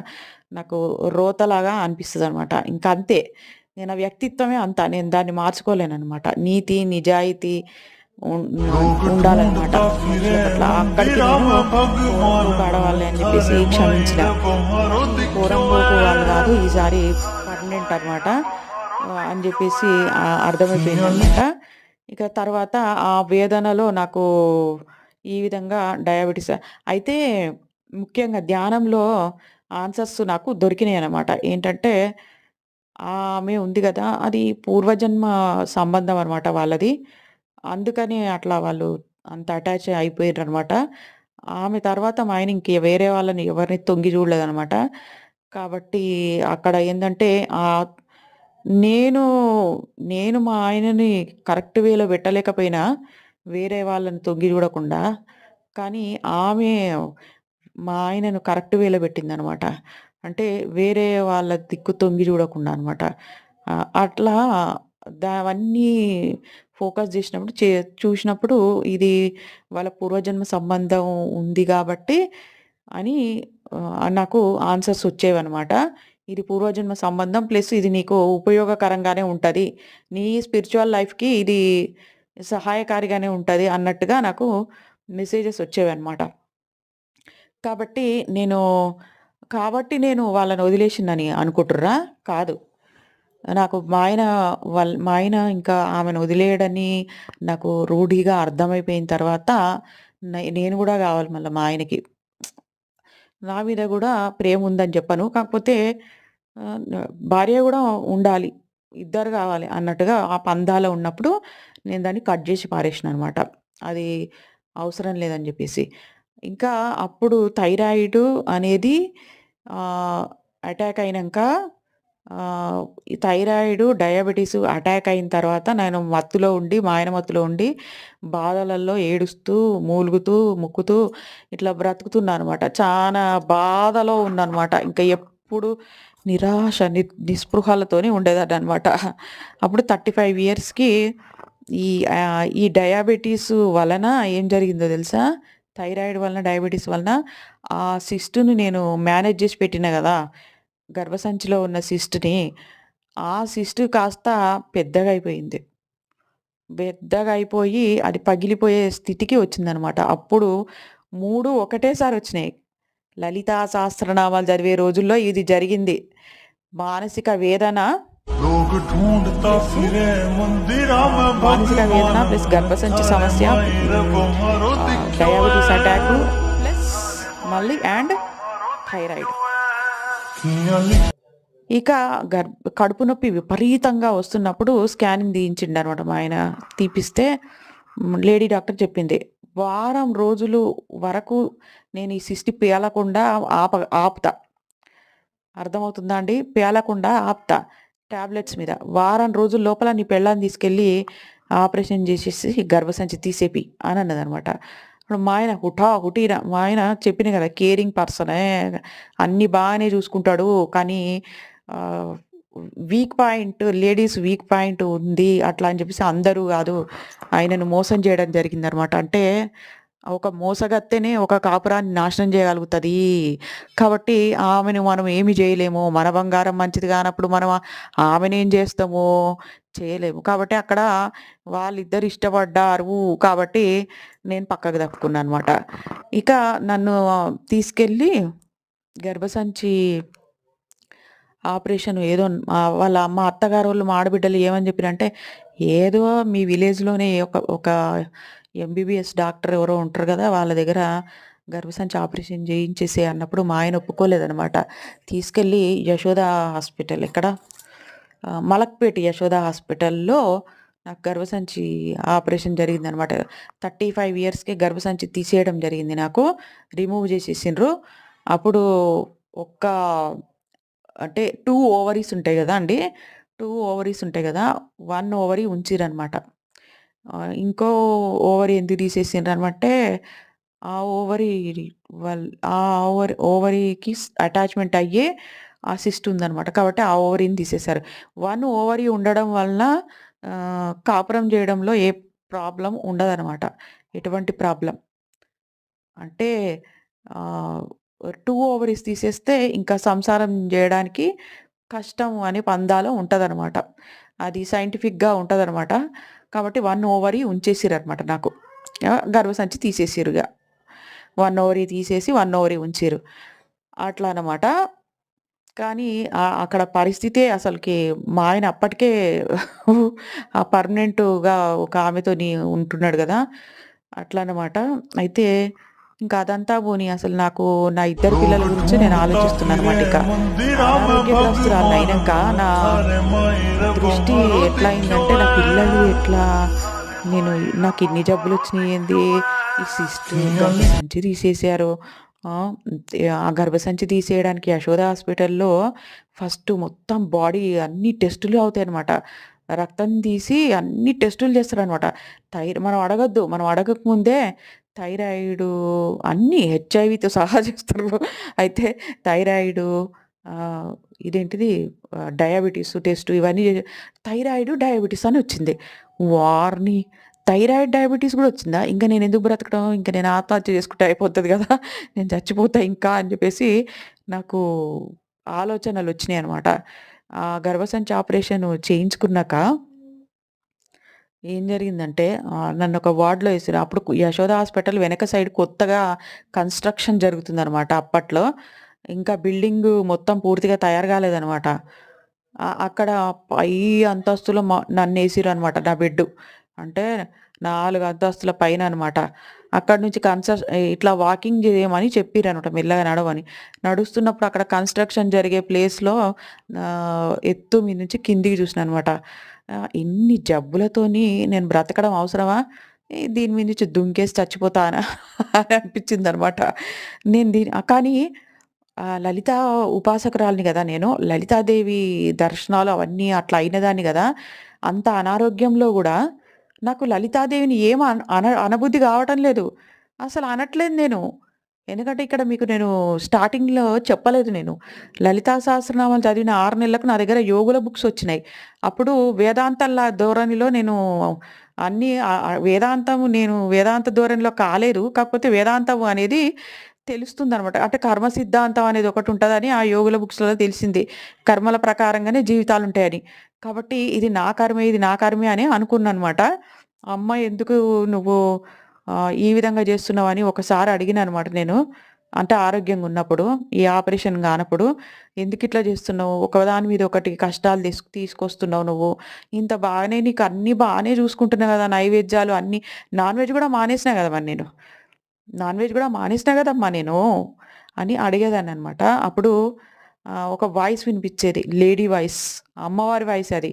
నాకు రోతలాగా అనిపిస్తదనమాట. ఇంక అంతే. నేను ఆ వ్యక్తిత్వమే అంత. నేను దాన్ని మార్చుకోలేననమాట. నీతి, నిజాయితీ ఉండాలనమాట ढूंढता మనుషుల फिरे పట్ల. అక్కడికి मंदिरा నేను में పోరంబోకు भगवान ఆడవాళ్ళే అని अरे జెప్పేసి క్షమించిన. मायरे बम्हारो दिख्यो పోరంబోకు వాళ్ళు గాదు. है ఈసారి పర్మనెంట్ అనమాట. అని జెప్పేసి అర్థమైపోయిందనమాట. ఇక తర్వాత ఆ వేదనలో నాకు ఈ విధంగా డయాబెటిస్ అయితే ముఖ్యంగా ధ్యానంలో ఆన్సర్స్ నాకు దొరికినాయనమాట. ఏంటంటే ఆమె ఉంది గదా! అది పూర్వజన్మ సంబంధం అనమాట వాళ్ళది. అందుకని అట్లా వాళ్ళు అంత అటాచ్ అయిపోయిర్రనమాట. ఆమె తర్వాత మా ఆయన వేరే వాళ్ళని ఎవరిని తొంగి చూడలేదనమాట. కాబట్టి అక్కడ ఏందంటే ఆహ్, నేను, నేను మా ఆయనని కరెక్ట్ వేలో పెట్టలేకపోయినా, వేరే వాళ్ళని తొంగి చూడకుండా, కానీ ఆమె మా ఆయనను కరెక్ట్ వేలో పెట్టిందనమాట. అంటే వేరే వాళ్ళ దిక్కు తొంగి చూడకుండా అనమాట. అట్లా అవన్నీ ఫోకస్ జేసినప్పుడు చూసినప్పుడు ఇది వాళ్ళ పూర్వజన్మ సంబంధం ఉంది గాబట్టి అని నాకు ఆన్సర్స్ వచ్చేవన్నమాట. ఇది పూర్వజన్మ సంబంధం ప్లస్ ఇది నీకు ఉపయోగకరంగానే ఉంటది. నీ స్పిరిచ్యువల్ లైఫ్‌కి ఇది సహాయకారిగానే ఉంటది అన్నట్టుగా నాకు మెసేజెస్ వచ్చేవన్నమాట. కాబట్టి నేను నేను వాళ్ళని వదిలేసిందని అనుకుంటుర్రా? కాదు. నాకు మా ఆయన ఇంకా ఆమెను వదిలేయడని నాకు రూఢిగా అర్థమైపోయిన తర్వాత నేను గూడా గావాలి మళ్ళా మా ఆయనకి. నా మీద గూడా ప్రేముందని చెప్పను. కాకపోతే న భార్య గూడా ఉండాలి. ఇద్దరు గావాలి అన్నట్టుగా ఆ పందాలో ఉన్నప్పుడు నేను దాన్ని కట్ జేసి పారేసినాననమాట. అది అవసరం లేదని జెప్పేసి. ఇంకా అప్పుడు థైరాయిడు అనేది ఆహ్, అటాక్ అయినంక ఈ థైరాయిడు, డయాబెటిసు అటాక్ అయిన తర్వాత నేను మత్తులో ఉండి, మాయన మత్తులో ఉండి, బాధలలో ఏడుస్తూ, మూలుగుతూ, ముక్కుతూ ఇట్లా బ్రతుకుతున్నాననమాట. చానా బాధలో ఉన్నాననమాట. ఇంక ఎప్పుడు నిరాశ, నిస్పృహలతోని ఉండేదాన్ననమాట. అప్పుడు 35 ఇయర్స్‌కి ఈ డయాబెటిసు వలన ఏం జరిగిందో తెలుసా? థైరాయిడ్ వలన, డయాబెటిస్ వలన ఆ సిస్ట్‌ని నేను మేనేజ్ జేసి పెట్టినా గదా! గర్భసంచిలో ఉన్న సిస్ట్‌ని, ఆ సిస్ట్ కాస్త పెద్దగా అయిపోయింది. పెద్దగా అయిపోయి అది పగిలిపోయే స్థితికి వచ్చిందనమాట. అప్పుడు 3 ఒకటేసారొచ్చినాయి. లలితా సహస్రనామాలు చదివే రోజుల్లో ఇది జరిగింది. మానసిక వేదన लोग ढूंढता ప్లస్ फिरे मंदिरा में మానసిక వేదన भगवान ప్లస్ గర్భసంచి अरे సమస్య, मायरे बम्हारो दिख्यो డయాబెటిస్ అటాకు है ప్లస్ మళ్ళీ థైరాయిడ్. कियाली ఇక కడుపు నొప్పి విపరీతంగా వస్తున్నప్పుడు స్కానింగ్ తీయించిండనమాట మా ఆయన. తీపిస్తే లేడీ డాక్టర్ చెప్పింది. వారం రోజులు వరకు నేను ఈ సిస్ట్ పేలకుండా ఆపుతా. అర్థమవుతుందా అండి? పేలకుండా ఆపుతా. టాబ్లెట్స్ మీద. వారం రోజుల లోపల నీ పెళ్ళాన్ని తీసుకెళ్ళి ఆపరేషన్ చేసేసి గర్భసంచి తీసేపియి అని అన్నదనమాట. ఇప్పుడు మా ఆయన హుటీన మా ఆయన చెప్పిన కదా! కేరింగ్ పర్సనే. అన్నీ బాగానే చూసుకుంటాడు. కానీ ఆహ్, లేడీస్ వీక్ పాయింట్ ఉంది. అట్లా అని చెప్పేసి అందరూ కాదు. ఆయనను మోసం చేయడం జరిగిందనమాట. అంటే ఒక మోసగత్తెనే ఒక కాపురాన్ని నాశనం చేయగలుగుతది. కాబట్టి ఆమెను మనం ఏమి జేయలేము. మన బంగారం మంచిది గానప్పుడు మనం ఆమెనేం జేస్తాము? చేయలేము. కాబట్టి అక్కడ వాళ్ళిద్దరు ఇష్టపడ్డారు కాబట్టి నేను పక్కకు తప్పుకున్నానన్నమాట. ఇక నన్ను తీసుకెళ్ళి గర్భసంచి ఆపరేషన్ ఏదో వాళ్ళ అత్తగారోళ్ళు మా ఆడబిడ్డలు ఏమని చెప్పిరంటే, ఏదో మీ విలేజ్‌లోనే ఒక ఎంబీబీఎస్ డాక్టర్ ఎవరో ఉంటారు గదా! వాళ్ళ దగ్గర గర్భసంచి ఆపరేషన్ చేయించేసేయి అన్నప్పుడు మా ఆయన ఒప్పుకోలేదనమాట. తీసుకెళ్ళి యశోద హాస్పిటల్ ఎక్కడ మలక్పేట్ యశోద హాస్పిటల్‌లో నాకు గర్భసంచి ఆపరేషన్ జరిగిందనమాట. 35 ఇయర్స్‌కే గర్భసంచి తీసేయడం జరిగింది నాకు. రిమూవ్ చేసేసిండ్రు. అప్పుడు ఒక్క అంటే 2 ఓవరీస్ ఉంటాయి గదండీ! 2 ఓవరీస్ ఉంటాయి గదా! 1 ఓవరీ ఉంచిరనమాట. ఇంకో ఓవరీ ఎందుకు తీసేసిండ్రనమంటే, ఆ ఓవరీ వల్ ఆ ఓవరీకి అటాచ్‌మెంట్ అయ్యే ఆ సిస్ట్ ఉందనమాట. కాబట్టి ఆ ఓవరీని తీసేశారు. 1 ఓవరీ ఉండడం వలన కాపురం జేయడంలో ఏ ప్రాబ్లమ్ ఉండదనమాట. ఎటువంటి ప్రాబ్లమ్. అంటే ఆహ్, 2 ఓవరీస్ తీసేస్తే ఇంకా సంసారం జేయడానికి కష్టం అనే పందాలో ఉంటదనమాట. అది సైంటిఫిక్‌గా ఉంటదనమాట. కాబట్టి 1 ఓవరీ ఉంచేసిరనమాట నాకు. గర్భసంచి తీసేసిరిగ. 1 ఓవరీ తీసేసి 1 ఓవరీ ఉంచిర్రు. అట్లా అనమాట. కానీ అక్కడ పరిస్థితే అసలకి మా ఆయన అప్పటికే పర్మనెంట్‌గా ఒక ఆమెతోని ఉంటున్నాడు గదా! అట్లా అనమాట. అయితే ఇంకా అదంతా పోనీ అసలు నాకు నా ఇద్దరు लोग పిల్లల గురించే నేను ढूंढता ఆలోచిస్తున్నానన్నమాట फिरे ఇక. मंदिरा में भगवान అనారోగ్యగ్రస్తురాలినయినంక నా थारे मायर దృష్టి गोहरो ఎట్లా అయిందంటే నా दिख्योरे పిల్లలు ఎట్లా, నేను నాకు ఇన్ని జబ్బులొచ్చినాయి ఏంది, ఈ సిస్ట్ हियाली గర్భసంచి తీసేసారు. ఆ గర్భసంచి తీసేయడానికి యశోద హాస్పిటల్‌లో ఫస్ట్ మొత్తం బాడీ అన్ని టెస్టులు అవుతాయన్నమాట. రక్తం తీసి అన్ని టెస్టులు చేస్తారనమాట. మనం అడగొద్దు. మనం అడగక ముందే థైరాయిడు అన్నీ హెచ్ఐవితో సహా చేస్తారు. అయితే థైరాయిడు ఆహ్, ఇదేంటిది డయాబెటిస్ టెస్ట్ ఇవన్నీ థైరాయిడ్, డయాబెటిస్ అని వచ్చింది. వారిని! థైరాయిడ్, డయాబెటిస్ గూడా వచ్చిందా? ఇంక నేనెందుకు బ్రతకడం? ఇంక నేను ఆత్మహత్య చేసుకుంటే అయిపోతది గదా! నేను చచ్చిపోతా ఇంకా అని జెప్పేసి నాకు ఆలోచనలొచ్చినాయనమాట. గర్భసంచి ఆపరేషను చేయించుకున్నాక ఏం జరిగిందంటే నన్నొక వార్డ్‌లో ఏసిర్రు. అప్పుడు యశోద హాస్పిటల్ వెనక సైడ్ కొత్తగా కన్‌స్ట్రక్షన్ జరుగుతుందనమాట అప్పట్లో. ఇంకా బిల్డింగు మొత్తం పూర్తిగా తయారు గాలేదనమాట. అక్కడ పై అంతస్తులో నన్నేసిర్రనమాట నా బెడ్డు. అంటే 4 అంతస్తుల పైననమాట. అక్కడి నుంచి ఇట్లా వాకింగ్ జేయమని చెప్పిర్రనమాట మెల్లగా నడవని. నడుస్తున్నప్పుడు అక్కడ కన్‌స్ట్రక్షన్ జరిగే ప్లేస్‌లో ఎత్తు మీద నుంచి కిందికి చూసినాననమాట. ఇన్ని జబ్బులతోని నేను బ్రతకడం అవసరమా? దీని మీద నుంచి దుంకేసి చచ్చిపోతానా అని అనిపించిందనమాట. కానీ లలిత ఉపాసకురాలిని గదా నేను. లలితాదేవి దర్శనాలు అవన్నీ అట్లా అయినదాన్ని గదా! అంత అనారోగ్యంలో గూడా నాకు లలితాదేవిని ఏం అనబుద్ధి గావటం లేదు. అసలు అనట్లేదు నేను. ఎందుకంటే ఇక్కడ మీకు నేను స్టార్టింగ్‌లో చెప్పలేదు నేను. లలితా సహస్రనామాలు చదివిన 6 నెలలకు నా దగ్గర యోగుల బుక్స్ వచ్చినాయి. అప్పుడు వేదాంతంలా ధోరణిలో నేను అన్నీ నేను వేదాంత ధోరణిలో కాలేదు. కాకపోతే వేదాంతం అనేది తెలుస్తుందనమాట. అంటే కర్మ సిద్ధాంతం అనేది ఒకటుంటదని ఆ యోగుల బుక్స్‌లలో తెలిసింది. కర్మల ప్రకారంగానే జీవితాలుంటాయని. కాబట్టి ఇది నా కర్మే, ఇది నా కర్మే అని అనుకున్నాననమాట. అమ్మ ఎందుకు నువ్వు ఈ విధంగా జేస్తున్నావని ఒకసారి అడిగినాననమాట నేను. అంటే ఆరోగ్యంగున్నప్పుడు. ఈ ఆపరేషన్ గానప్పుడు. ఎందుకిట్లా జేస్తున్నావు? ఒకదాని మీద ఒకటి కష్టాలు తీసుకొస్తున్నావు నువ్వు. ఇంత బాగానే నీకు అన్నీ బానే జూసుకుంటున్నా గదా! నైవేద్యాలు అన్నీ నాన్ వెజ్ గూడా మానేసినా గదా! మరి నేను. నాన్ వెజ్ గూడా మానేసినా గదమ్మా నేను అని అడిగేదాన్ననమాట. అప్పుడు ఒక వాయిస్ వినిపిచ్చేది. Lady voice. అమ్మవారి వాయిస్ అది.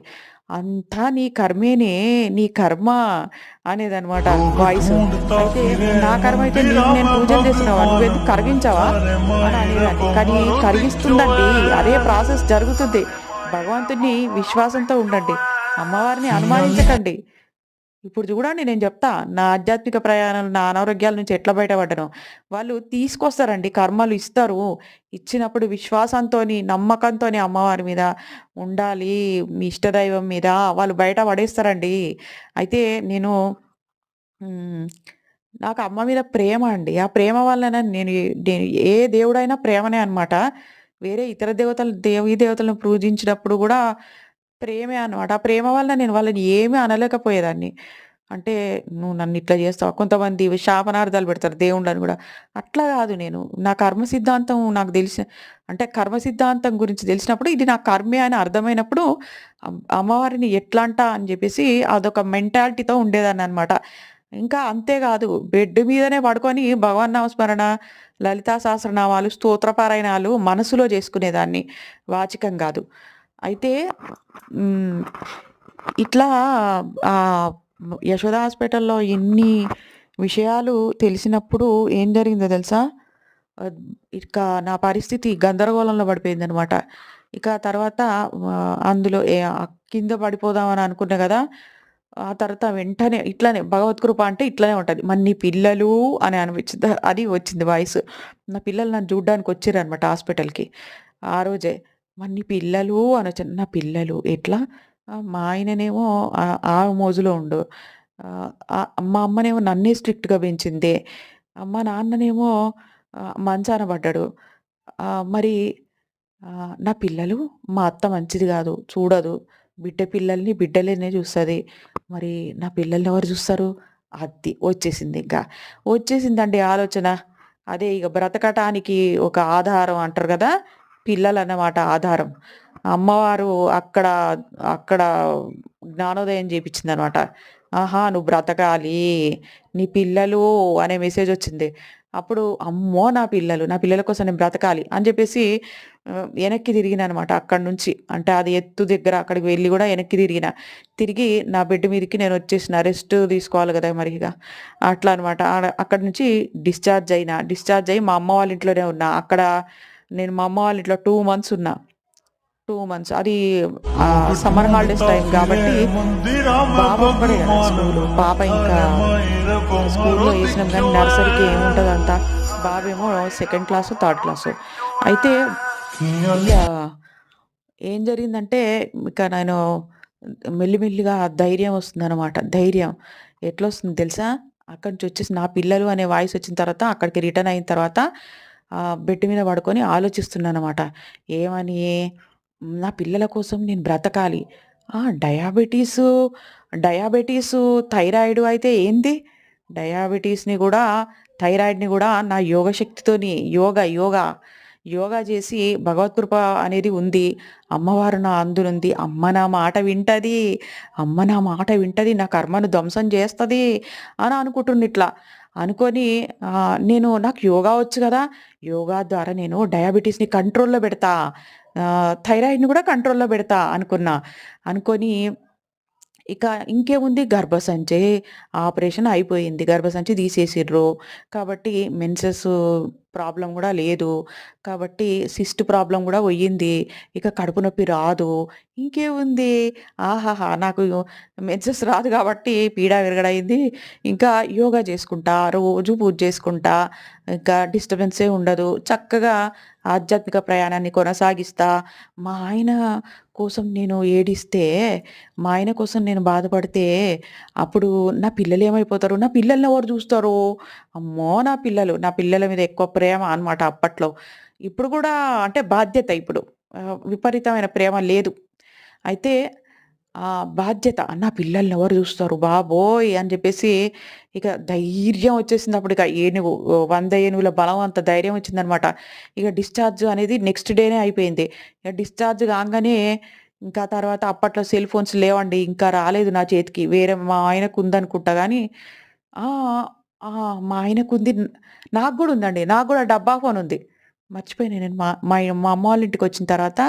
"అంతా నీ కర్మేనే, నీ కర్మ" అనేదనమాట लोग వాయిసు. ढूंढता అయితే फिरे నా కర్మ అయితే मंदिरा నీకు నేను में పూజలు చేస్తున్నావా? भगवान నువ్వెందుకు కరిగించవా? थारे అని मायर అనేదాన్ని. కానీ गोहरो కరిగిస్తుందండి. అదే दिख्योरे ప్రాసెస్ జరుగుతుంది. భగవంతుడిని విశ్వాసంతో ఉండండి. అమ్మవారిని हियाली అనుమానించకండి. ఇప్పుడు చూడండి నేను చెప్తా. నా ఆధ్యాత్మిక ప్రయాణం, నా అనారోగ్యాల నుంచి ఎట్లా బయటపడ్డానో. వాళ్ళు తీసుకొస్తారండి కర్మలు ఇస్తారు. ఇచ్చినప్పుడు విశ్వాసంతోని, నమ్మకంతోని అమ్మవారి మీద ఉండాలి. మీ ఇష్టదైవం మీద వాళ్ళు బయట పడేస్తారండి. అయితే నేను హ్మ్. నాకు అమ్మ మీద ప్రేమ అండి. ఆ ప్రేమ వలన నేను ఏ దేవుడైనా ప్రేమనే అన్నమాట. వేరే ఇతర దేవీ దేవతలను పూజించినప్పుడు గూడా ప్రేమే అన్నమాట. ఆ ప్రేమ వల్ల నేను వాళ్ళని ఏమీ అనలేకపోయేదాన్ని. అంటే "నువ్వు నన్నిట్లా జేస్తావా?" కొంతమంది శాపనార్థాలు పెడతారు దేవుళ్ళని గూడా. అట్లా గాదు నేను. నా కర్మ సిద్ధాంతం నాకు తెలిసి అంటే కర్మ సిద్ధాంతం గురించి తెలిసినప్పుడు ఇది నా కర్మే అని అర్థమైనప్పుడు అమ్మవారిని ఎట్లా అంటా అని జెప్పేసి అదొక మెంటాలిటీతో ఉండేదాన్ననమాట. ఇంకా అంతే గాదు బెడ్ మీదనే పడుకొని భగవన్నామస్మరణ, లలితా సహస్రనామాలు, స్తోత్రపారాయణాలు మనసులో జేసుకునేదాన్ని. వాచికం గాదు. అయితే హ్మ్. ఇట్లా ఆహ్, యశోద హాస్పిటల్‌లో ఇన్ని విషయాలు తెలిసినప్పుడు ఏం జరిగిందో తెలుసా? అద్ ఇక నా పరిస్థితి గందరగోళంలో పడిపోయిందనమాట. ఇక తర్వాత అందులో కింద పడిపోదామని అనుకున్నా గదా! ఆ తర్వాత వెంటనే ఇట్లనే భగవత్ కృప అంటే ఇట్లనే ఉంటది. "మరి నీ పిల్లలు" అని అనిపించింది. అది వచ్చింది వాయిస్. నా పిల్లలు నన్ను చూడ్డానికి వచ్చిర్రనమాట హాస్పిటల్‌కి. ఆ రోజే. "మరి నీ పిల్లలు" అనొచ్చాను. "నా పిల్లలు ఎట్లా?" మా ఆయననేమో ఆ మోజులో ఉండు. మా అమ్మనేమో నన్నే స్ట్రిక్ట్‌గా పెంచింది. మా నాన్ననేమో మంచాన పడ్డాడు. మరి నా పిల్లలు మా అత్త మంచిది గాదు. చూడదు. బిడ్డ పిల్లల్ని బిడ్డలనే చూస్తది. మరి నా పిల్లల్ని ఎవరు చూస్తారు? అది వచ్చేసిందింక. వచ్చేసిందండి ఆలోచన. అదే ఇగ బ్రతకటానికి ఒక ఆధారం అంటారు గదా! పిల్లలన్నమాట ఆధారం. అమ్మవారు అక్కడ, అక్కడ జ్ఞానోదయం చేపిచ్చిందనమాట. ఆహా! నువ్వు బ్రతకాలి. నీ పిల్లలు అనే మెసేజొచ్చింది. అప్పుడు అమ్మో! నా పిల్లలు, నా పిల్లల కోసం నేను బ్రతకాలి అని జెప్పేసి ఎనక్కి తిరిగినాననమాట అక్కడి నుంచి. అంటే అది ఎత్తు దగ్గర అక్కడికి వెళ్లి గూడా ఎనక్కి తిరిగిన. తిరిగి నా బెడ్ మీదకి నేనొచ్చేసిన. రెస్ట్ తీసుకోవాలి గదా! మరి ఇగ. అట్లా అనమాట. అక్కడి నుంచి డిశ్చార్జ్ అయినా. డిశ్చార్జ్ అయ్యి మా అమ్మ వాళ్ళ ఇంట్లోనే ఉన్నా. అక్కడ నేను మా అమ్మ వాళ్ళ ఇంట్లో 2 మంత్స్ ఉన్నా. 2 మంత్స్. అది సమ్మర్ హాలిడేస్ టైమ్ గాబట్టి బాబొక్కడే గదా స్కూలు. పాప ఇంకా స్కూల్‌లో ఏసినాం గానీ నర్సరీకి ఏముంటదంతా. బాబేమో సెకండ్ క్లాసో, థర్డ్ క్లాసో. అయితే ఇగ ఏం జరిగిందంటే ఇక నేను మెల్లిమెల్లిగా ధైర్యం వస్తుందనమాట. ధైర్యం ఎట్లొస్తుంది తెలుసా? అక్కడి నుంచి వచ్చేసి నా పిల్లలు అనే వాయిస్ వచ్చిన తర్వాత అక్కడికి రిటర్న్ అయిన తర్వాత బెడ్ మీద పడుకొని ఆలోచిస్తున్నాననమాట. ఏమని? నా పిల్లల కోసం నేను బ్రతకాలి. డయాబెటీసు, డయాబెటీసు, థైరాయిడ్ అయితే ఏంది? డయాబెటీస్‌ని గూడా, థైరాయిడ్‌ని గూడా నా యోగ శక్తితోని యోగా చేసి భగవత్ కృప అనేది ఉంది. అమ్మవారు నా అందునుంది. అమ్మ నా మాట వింటది. అమ్మ నా మాట వింటది. నా కర్మను ధ్వంసం చేస్తది అని అనుకుంటున్నిట్లా. అనుకోని నాకు యోగా వచ్చు గదా! యోగా ద్వారా నేను డయాబెటీస్‌ని కంట్రోల్‌లో పెడతా. థైరాయిడ్‌ని గూడా కంట్రోల్‌లో పెడతా అనుకున్నా. అనుకోని ఇక ఇంకేముంది గర్భసంచి ఆపరేషన్ అయిపోయింది. గర్భసంచి తీసేసిర్రు. కాబట్టి మెన్సెస్ ప్రాబ్లమ్ గూడా లేదు. కాబట్టి సిస్ట్ ప్రాబ్లమ్ గూడా పోయింది. ఇక కడుపు నొప్పి రాదు. ఇంకేముంది? ఆహాహా! నాకు మెన్సెస్ రాదు కాబట్టి పీడ విరగడయింది. ఇంకా యోగా చేసుకుంటా, రోజు పూజ చేసుకుంటా, ఇంకా డిస్టర్బెన్సే ఉండదు. చక్కగా ఆధ్యాత్మిక ప్రయాణాన్ని కొనసాగిస్తా. మా ఆయన కోసం నేను ఏడిస్తే, మా ఆయన కోసం నేను బాధపడితే, అప్పుడు నా పిల్లలేమైపోతారు? నా పిల్లల్నెవరు జూస్తారు? అమ్మో! నా పిల్లల మీద ఎక్కువ ప్రేమ అనమాట అప్పట్లో. ఇప్పుడు గూడా అంటే బాధ్యత ఇప్పుడు. విపరీతమైన ప్రేమ లేదు. అయితే బాధ్యత నా పిల్లల్నెవరు జూస్తారు బాబోయ్! అని జెప్పేసి ఇక ధైర్యం వచ్చేసిందప్పుడిక. 100 ఏనుగుల బలం అంత ధైర్యం వచ్చిందనమాట. ఇక డిశ్చార్జ్ అనేది నెక్స్ట్ డేనే అయిపోయింది. ఇక డిశ్చార్జ్ కాంగానే ఇంకా తర్వాత అప్పట్లో సెల్ ఫోన్స్ లేవండి. ఇంకా రాలేదు నా చేతికి. వేరే మా ఆయనకుందనుకుంటా గానీ ఆ! ఆ! మా ఆయనకుంది. నాకు గూడా ఉందండి. నాకు గూడా డబ్బా ఫోనుంది. మర్చిపోయాను నేను. మా అమ్మ వాళ్ళ ఇంటికొచ్చిన తర్వాత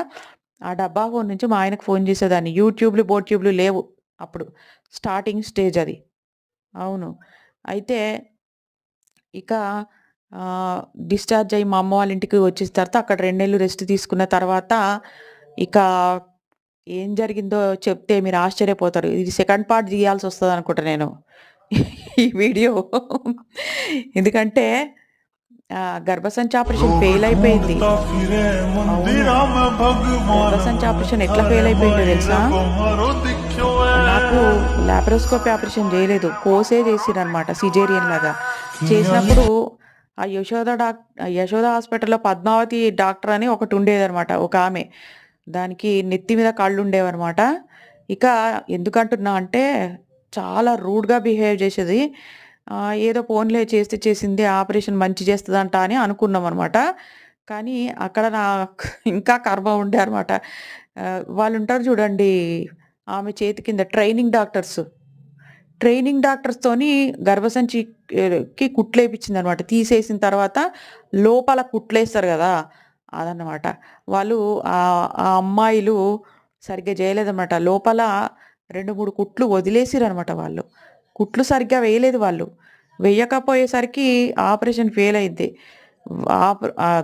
ఆ డబ్బా ఫోను నుంచి మా ఆయనకు ఫోను చేసేదాన్ని. యూట్యూబ్‌లు, బోట్యూబ్‌లు లేవు అప్పుడు. స్టార్టింగ్ స్టేజ్ అది. అవును. అయితే ఇక ఆహ్, డిశ్చార్జ్ అయ్యి మా అమ్మ వాళ్ళ ఇంటికి వచ్చేసిన తర్వాత అక్కడ 2 నెలలు రెస్ట్ తీసుకున్న తర్వాత ఇక ఏం జరిగిందో చెప్తే మీరు ఆశ్చర్యపోతారు. ఇది సెకండ్ పార్ట్ తీయాల్సొస్తదనుకుంటా నేను. ఈ వీడియో. ఎందుకంటే గర్భసంచి ఆపరేషన్ ఫెయిల్ అయిపోయింది. घूमता फिरे అవును. मंदिरा में भगवान గర్భసంచి ఆపరేషన్ ఎట్లా अरे ఫెయిల్ అయిపోయిందో తెలుసా? मायरे तुम्हारो दिख्यो నాకు है లాప్రోస్కోపీ ఆపరేషన్ చేయలేదు. కోసే చేసిరనమాట సిజేరియన్ లాగా. చేసినప్పుడు ఆ యశోద హాస్పిటల్‌లో పద్మావతి డాక్టర్ అని ఒకటుండేదనమాట. ఒకామె. దానికి నెత్తి మీద కళ్ళుండేవనమాట. ఇక ఎందుకంటున్నా అంటే చాలా రూడ్‌గా బిహేవ్ చేసేది. ఏదో పోనీలే చేస్తే చేసింది ఆపరేషన్ మంచి చేస్తదంట అని అనుకున్నామనమాట. కానీ అక్కడ ఇంకా కర్మ ఉండే అనమాట. వాళ్ళుంటారు చూడండి. ఆమె చేతి కింద ట్రైనింగ్ డాక్టర్స్‌తోని గర్భసంచి కి కుట్లేపిచ్చిందనమాట. తీసేసిన తర్వాత లోపల కుట్లేస్తారు గదా! అదన్నమాట. వాళ్ళు ఆ అమ్మాయిలు సరిగ్గా జేయలేదనమాట. లోపల 2, 3 కుట్లు వదిలేసిరనమాట వాళ్ళు. కుట్లు సరిగ్గా వేయలేదు వాళ్ళు. వేయకపోయేసరికి ఆపరేషన్ ఫెయిల్ అయింది.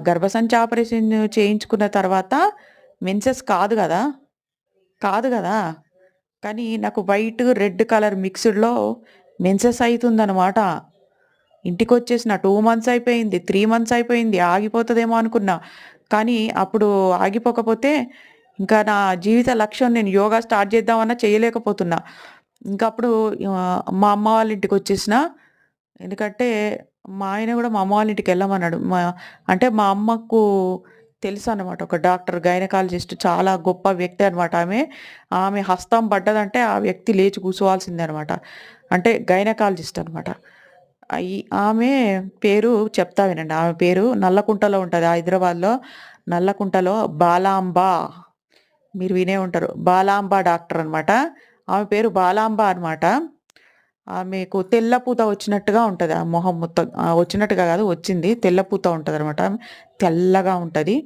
గర్భసంచి ఆపరేషన్ చేయించుకున్న తర్వాత మెన్సెస్ కాదు గదా! కాదు గదా! కానీ నాకు వైట్, రెడ్ కలర్ మిక్స్‌డ్‌లో మెన్సెస్ అయితుందనమాట. ఇంటికొచ్చేసిన 2 మంత్స్ అయిపోయింది. 3 మంత్స్ అయిపోయింది. ఆగిపోతదేమో అనుకున్నా. కానీ అప్పుడు ఆగిపోకపోతే ఇంకా నా జీవిత లక్ష్యం నేను యోగా స్టార్ట్ చేద్దామన్నా చేయలేకపోతున్నా. ఇంక అప్పుడు మా అమ్మ వాళ్ళ ఇంటికొచ్చేసిన. ఎందుకంటే మా ఆయన గూడా మా అమ్మ వాళ్ళ ఇంటికెళ్ళమన్నాడు. అంటే మా అమ్మకు తెలుసనమాట. ఒక డాక్టర్ గైనకాలజిస్ట్ చాలా గొప్ప వ్యక్తి అనమాట ఆమె. ఆమె హస్తం పడ్డదంటే ఆ వ్యక్తి లేచి కూసోవాల్సిందే అనమాట. అంటే గైనకాలజిస్ట్ అనమాట. ఆమె పేరు చెప్తా వినండి. ఆమె పేరు నల్లకుంటలో ఉంటది. హైదరాబాద్‌లో నల్లకుంటలో బాలాంబ. మీరు వినే ఉంటారు. బాలాంబ డాక్టర్ అనమాట. ఆమె పేరు బాలాంబ అనమాట. ఆమెకు తెల్ల పూత వచ్చినట్టుగా ఉంటది. ఆ మొహం మొత్తం. వచ్చినట్టుగా కాదు వచ్చింది. తెల్ల పూత ఉంటదనమాట. తెల్లగా ఉంటది.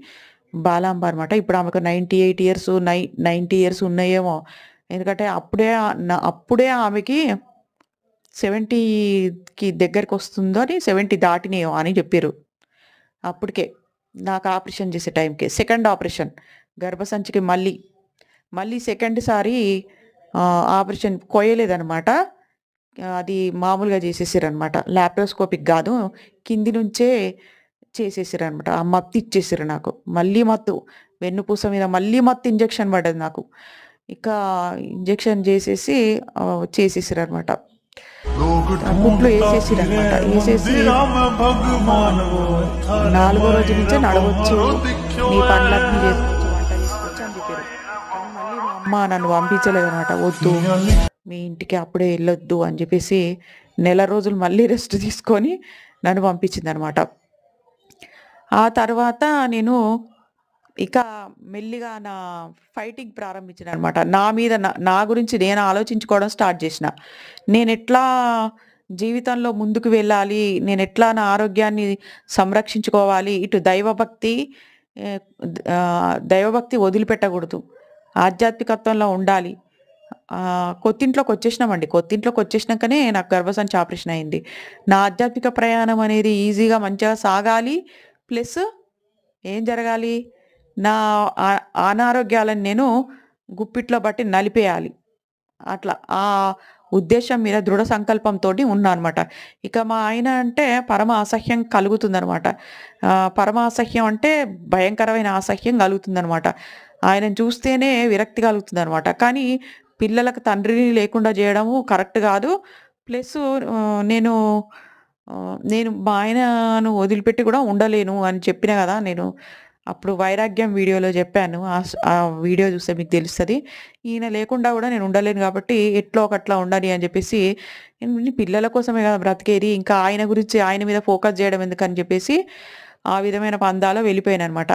బాలాంబ అనమాట. ఇప్పుడు ఆమెకు 98 ఇయర్స్ 90 ఇయర్స్ ఉన్నాయేమో. ఎందుకంటే అప్పుడే ఆమెకి 70కి దగ్గరకొస్తుందని 70 దాటినాయేమో అని జెప్పిర్రు. అప్పటికే. నాకు ఆపరేషన్ చేసే టైంకే. Second operation. గర్భసంచికి మళ్ళీ సెకండ్ సారి ఆపరేషన్ కొయ్యలేదనమాట. అది మామూలుగా చేసేసిరనమాట. లాప్రోస్కోపిక్ గాదు. కింది నుంచే చేసేసిరనమాట. ఆ మత్తు ఇచ్చేసిర్రు నాకు. మళ్ళీ మత్తు. వెన్నుపూస మీద మళ్ళీ మత్తు ఇంజెక్షన్ పడ్డది నాకు. ఇక ఇంజెక్షన్ చేసేసి చేసేసిరనమాట. लोग కుట్లు ढूंढता ఏసేసిరనమాట. फिरे ఏసేసి मंदिरा में అమ్మ भगवान నువ్వు वो था 4 రోజు నుంచే रमायण నడవచ్చు. बहारो दिख्यो నీ పనులన్నీ है చేసుకోవచ్చు. వంట చేసుకోవచ్చు అని చెప్పిర్రు. కానీ మళ్ళీ మా అమ్మ నన్ను పంపించలేదనమాట. వద్దు सियाली మీ ఇంటికి అప్పుడే ఎళ్ళొద్దు అని చెప్పేసి నెల రోజులు మళ్ళీ రెస్ట్ తీసుకొని నన్ను పంపించిందనమాట. ఆ తర్వాత నేను ఇక మెల్లిగా నా ఫైటింగ్ ప్రారంభించాననమాట. నా మీద నా గురించి నేను ఆలోచించుకోవడం స్టార్ట్ చేసిన. నేనెట్లా జీవితంలో ముందుకు వెళ్ళాలి? నేనెట్లా నా ఆరోగ్యాన్ని సంరక్షించుకోవాలి? ఇటు దైవభక్తి వదిలిపెట్టకూడదు. ఆధ్యాత్మికత్వంలో ఉండాలి. కొత్తింట్లోకొచ్చేసినామండి. కొత్తింట్లోకొచ్చేసినంకనే నాకు గర్భసంచి ఆపరేషన్ అయింది. నా ఆధ్యాత్మిక ప్రయాణం అనేది ఈజీగా మంచిగా సాగాలి. ప్లస్ ఏం జరగాలి? నా అనారోగ్యాలను నేను గుప్పిట్లో బట్టి నలిపేయాలి. అట్లా ఆ ఉద్దేశ్యం మీద దృఢ సంకల్పంతోటి ఉన్నా అనమాట. ఇక మా ఆయన అంటే పరమ అసహ్యం కలుగుతుందనమాట. పరమ అసహ్యం అంటే భయంకరమైన అసహ్యం కలుగుతుందనమాట. ఆయనను చూస్తేనే విరక్తి కలుగుతుందనమాట. కానీ పిల్లలకు తండ్రిని లేకుండా చేయడము కరెక్ట్ కాదు. ప్లస్ నేను నేను మా ఆయనను వదిలిపెట్టి కూడా ఉండలేను అని చెప్పినా కదా! నేను అప్పుడు వైరాగ్యం వీడియోలో చెప్పాను. ఆ వీడియో చూస్తే మీకు తెలుస్తది. ఈయన లేకుండా కూడా నేను ఉండలేను కాబట్టి ఎట్లో ఒకట్లా ఉండాలి అని చెప్పేసి పిల్లల కోసమే కదా బ్రతికేది. ఇంకా ఆయన గురించి ఆయన మీద ఫోకస్ చేయడం ఎందుకని చెప్పేసి ఆ విధమైన పందాలో వెళ్ళిపోయాననమాట.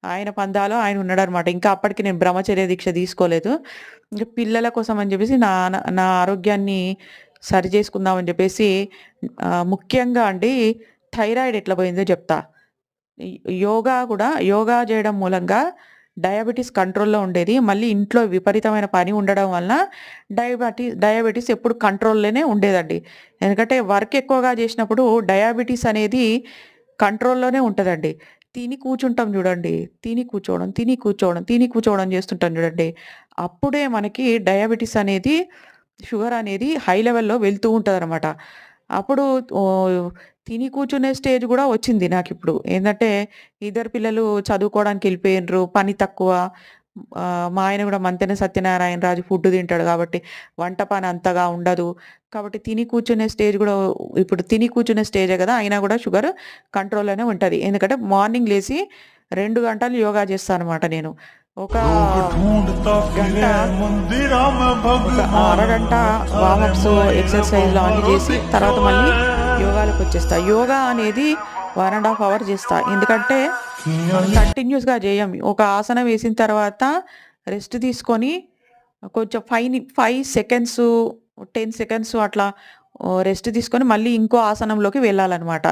ఆయన పందాలో ఆయన ఉన్నాడనమాట. ఇంకా అప్పటికి నేను బ్రహ్మచర్య దీక్ష తీసుకోలేదు. ఇంక పిల్లల కోసం అని చెప్పేసి నా ఆరోగ్యాన్ని సరి చేసుకుందామని చెప్పేసి ముఖ్యంగా అండి థైరాయిడ్ ఎట్లా పోయిందో చెప్తా. యోగా చేయడం మూలంగా డయాబెటిస్ కంట్రోల్‌లో ఉండేది. మళ్ళీ ఇంట్లో విపరీతమైన పని ఉండడం వలన డయాబెటిస్ ఎప్పుడు కంట్రోల్‌లోనే ఉండేదండి. ఎందుకంటే వర్క్ ఎక్కువగా చేసినప్పుడు డయాబెటిస్ అనేది కంట్రోల్‌లోనే ఉంటదండి. తిని కూర్చుంటాం చూడండి. తిని కూర్చోవడం చేస్తుంటాం చూడండి. అప్పుడే మనకి డయాబెటిస్ అనేది, షుగర్ అనేది హై లెవెల్‌లో వెళ్తూ ఉంటదనమాట. అప్పుడు ఓహ్, తిని కూర్చునే స్టేజ్ గూడా వచ్చింది నాకిప్పుడు. ఏందంటే, ఇద్దరు పిల్లలు చదువుకోవడానికెళ్ళిపోయిండ్రు. పని తక్కువ. మా ఆయన గూడా మంతెన సత్యనారాయణరాజు ఫుడ్ తింటాడు గాబట్టి, వంట పని అంతగా ఉండదు. కాబట్టి తిని కూర్చునే స్టేజ్ గూడా ఇప్పుడు తిని కూర్చునే స్టేజే గదా! అయినా గూడా షుగర్ కంట్రోల్‌లోనే ఉంటది. ఎందుకంటే మార్నింగ్ లేసి 2 గంటలు యోగా చేస్తా అనమాట నేను. ఒక लोग ढूंढता గంట फिरे मंदिरा में ఒక भगवान అరగంట अरे వార్మప్స్, मायरे ఎక్సర్‌సైజ్‌లు అన్నీ बाबा చేసి తర్వాత दिखो మళ్ళీ యోగాలోకొచ్చేస్తా. యోగా అనేది 1 ½ అవర్ చేస్తా. ఎందుకంటే మనం కంటిన్యూస్‌గా జేయం. ఒక ఆసనం వేసిన తర్వాత రెస్ట్ తీసుకొని కొంచెం 5 సెకండ్స్, 10 సెకండ్స్ అట్లా రెస్ట్ తీసుకొని మళ్ళీ ఇంకో ఆసనంలోకి వెళ్ళాలనమాట.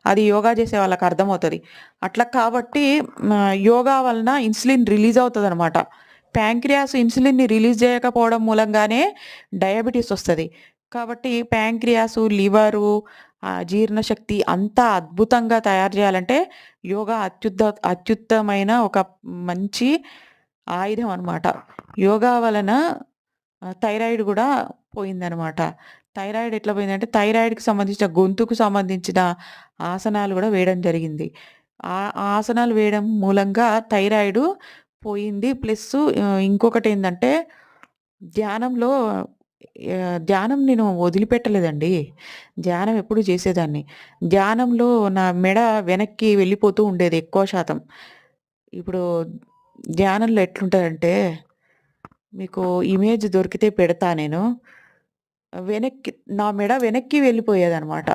అది యోగా చేసే వాళ్ళకి అర్థమవుతది. అట్లా కాబట్టి యోగా వలన ఇన్సులిన్ రిలీజ్ అవుతదనమాట. ప్యాంక్రియాస్ ఇన్సులిన్‌ని రిలీజ్ చేయకపోవడం మూలంగానే డయాబెటిస్ వస్తది. కాబట్టి ప్యాంక్రియాసు, లివరు, జీర్ణశక్తి అంతా అద్భుతంగా తయారు చేయాలంటే యోగా అత్యుత్తమైన ఒక మంచి ఆయుధం అనమాట. యోగా వలన థైరాయిడ్ గూడా పోయిందనమాట. థైరాయిడ్ ఎట్లా పోయిందంటే థైరాయిడ్‌కి సంబంధించిన గొంతుకు సంబంధించిన ఆసనాలు గూడా వేయడం జరిగింది. ఆ ఆసనాలు వేయడం మూలంగా థైరాయిడు పోయింది. ప్లస్సు ఇంకొకటేందంటే ధ్యానంలో ధ్యానం నేను వదిలిపెట్టలేదండి. ధ్యానం ఎప్పుడు చేసేదాన్ని. ధ్యానంలో నా మెడ వెనక్కి వెళ్ళిపోతూ ఉండేది ఎక్కువ శాతం. ఇప్పుడు ధ్యానంలో ఎట్లుంటదంటే, మీకు ఇమేజ్ దొరికితే పెడతా నేను. వెనక్కి నా మెడ వెనక్కి వెళ్ళిపోయేదనమాట.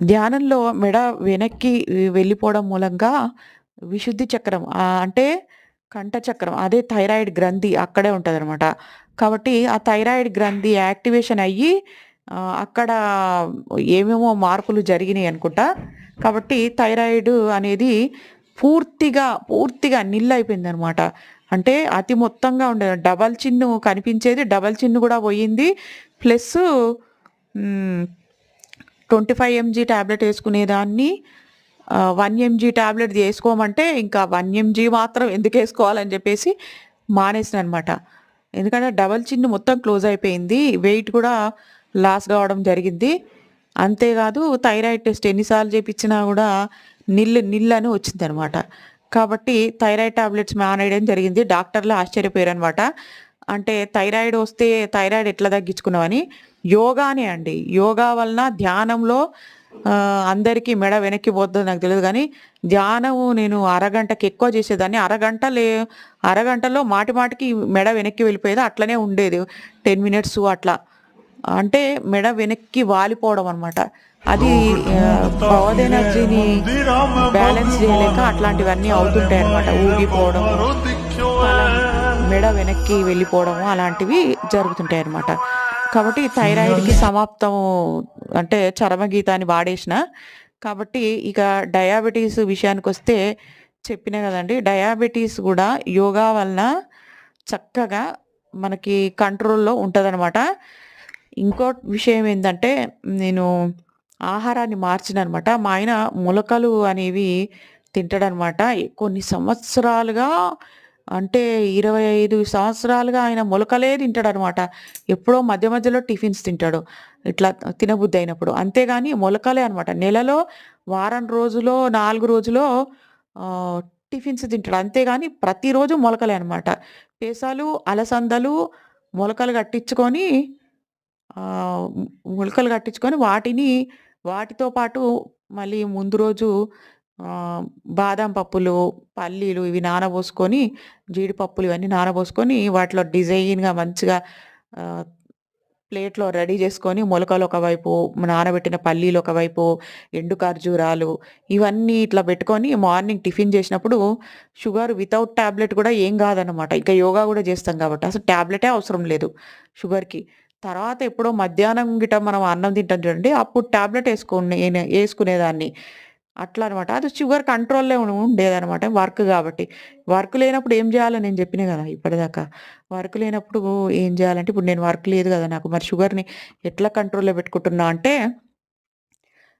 ధ్యానంలో మెడ వెనక్కి వెళ్ళిపోవడం మూలంగా విశుద్ధి చక్రం అంటే కంఠ చక్రం అదే థైరాయిడ్ గ్రంథి అక్కడే ఉంటదనమాట. కాబట్టి ఆ థైరాయిడ్ గ్రంథి యాక్టివేషన్ అయ్యి అక్కడ ఏమేమో మార్పులు జరిగినాయి అనుకుంటా. కాబట్టి థైరాయిడ్ అనేది పూర్తిగా నిల్ అయిపోయిందనమాట. అంటే అతి మొత్తంగా ఉండేది. డబల్ చిన్ను కనిపించేది. డబల్ చిన్ను గూడా పోయింది. ప్లస్సు హ్మ్. 25 ఎంజీ టాబ్లెట్ యేసుకునేదాన్ని 1 ఎంజీ టాబ్లెట్ యేసుకోమంటే ఇంకా 1 ఎంజీ మాత్రం ఎందుకేసుకోవాలని జెప్పేసి మానేసాననమాట. ఎందుకంటే డబల్ చిన్ మొత్తం క్లోజ్ అయిపోయింది. వెయిట్ కూడా లాస్ గావడం జరిగింది. అంతేకాదు థైరాయిడ్ టెస్ట్ ఎన్ని సార్లు చేపిచ్చినా గూడా నిల్ అని వచ్చిందనమాట. కాబట్టి థైరాయిడ్ టాబ్లెట్స్ మానేయడం జరిగింది. డాక్టర్లు ఆశ్చర్యపోయారనమాట. అంటే థైరాయిడ్ వస్తే థైరాయిడ్ ఎట్లా తగ్గించుకున్నావని. యోగానే అండి. యోగా వలన ధ్యానంలో అందరికీ మెడ వెనక్కి పోద్దో నాకు తెలీదు గానీ, ధ్యానము నేను అరగంటకి ఎక్కువ చేసేదాన్ని. అరగంటలో మాటికి మెడ వెనక్కి వెళ్ళిపోయేది. అట్లనే ఉండేది. 10 మినిట్స్ అట్లా. అంటే మెడ వెనక్కి వాలిపోవడం అనమాట. అది పవర్ ఎనర్జీని బ్యాలెన్స్ చేయలేక అట్లాంటివన్నీ అవుతుంటాయన్నమాట. ఊగిపోవడం, తల మెడ వెనక్కి వెళ్ళిపోవడము అలాంటివి జరుగుతుంటాయన్నమాట. కాబట్టి థైరాయిడ్‌కి సమాప్తం అంటే చరమగీతాన్ని వాడేసిన. కాబట్టి ఇక డయాబెటీస్ విషయానికొస్తే చెప్పినా గదండీ! డయాబెటీస్ గూడా యోగా వలన చక్కగా మనకి కంట్రోల్‌లో ఉంటదనమాట. ఇంకో విషయం ఏందంటే, నేను ఆహారాన్ని మార్చిననమాట. మా ఆయన మొలకలు అనేవి తింటాడనమాట. కొన్ని సంవత్సరాలుగా అంటే 25 సంవత్సరాలుగా ఆయన మొలకలే తింటాడనమాట. ఎప్పుడో మధ్యలో టిఫిన్స్ తింటాడు. ఇట్లా తినబుద్దయినప్పుడు. అంతేగాని మొలకలే అనమాట. నెలలో వారం రోజులో, 4 రోజులో టిఫిన్స్ తింటాడు. అంతేగాని ప్రతిరోజు మొలకలే అనమాట. పెసలు, అలసందలు మొలకలు కట్టించుకొని ఆహ్, మొలకలు కట్టించుకొని వాటితో పాటు మళ్ళీ ముందు రోజు బాదం పప్పులు, పల్లీలు ఇవి నానబోసుకొని, జీడిపప్పులు ఇవన్నీ నానబోసుకొని వాటిలో డిజైన్‌గా మంచిగా ఆహ్, ప్లేట్‌లో రెడీ చేసుకొని మొలకలు ఒకవైపు, నానబెట్టిన పల్లీలు ఒకవైపు, ఎండు ఖర్జూరాలు ఇవన్నీ ఇట్లా పెట్టుకొని మార్నింగ్ టిఫిన్ చేసినప్పుడు షుగర్ వితౌట్ టాబ్లెట్ కూడా ఏం కాదనమాట. ఇంకా యోగా కూడా చేస్తాం కాబట్టి అసలు టాబ్లెటే అవసరం లేదు షుగర్‌కి. తర్వాత ఎప్పుడో మధ్యాహ్నం గిట మనం అన్నం తింటాం చూడండి. అప్పుడు టాబ్లెట్ యేసుకునేదాన్ని. అట్లా అనమాట. అది షుగర్ కంట్రోల్‌లో ఉండేదనమాట వర్క్ గాబట్టి. వర్క్ లేనప్పుడు ఏం జేయాలో నేను జెప్పినా గదా! ఇప్పటిదాకా. వర్క్ లేనప్పుడు ఏం జేయాలంటే ఇప్పుడు నేను వర్క్ లేదు గదా! నాకు. మరి షుగర్‌ని ఎట్లా కంట్రోల్‌లో పెట్టుకుంటున్నా అంటే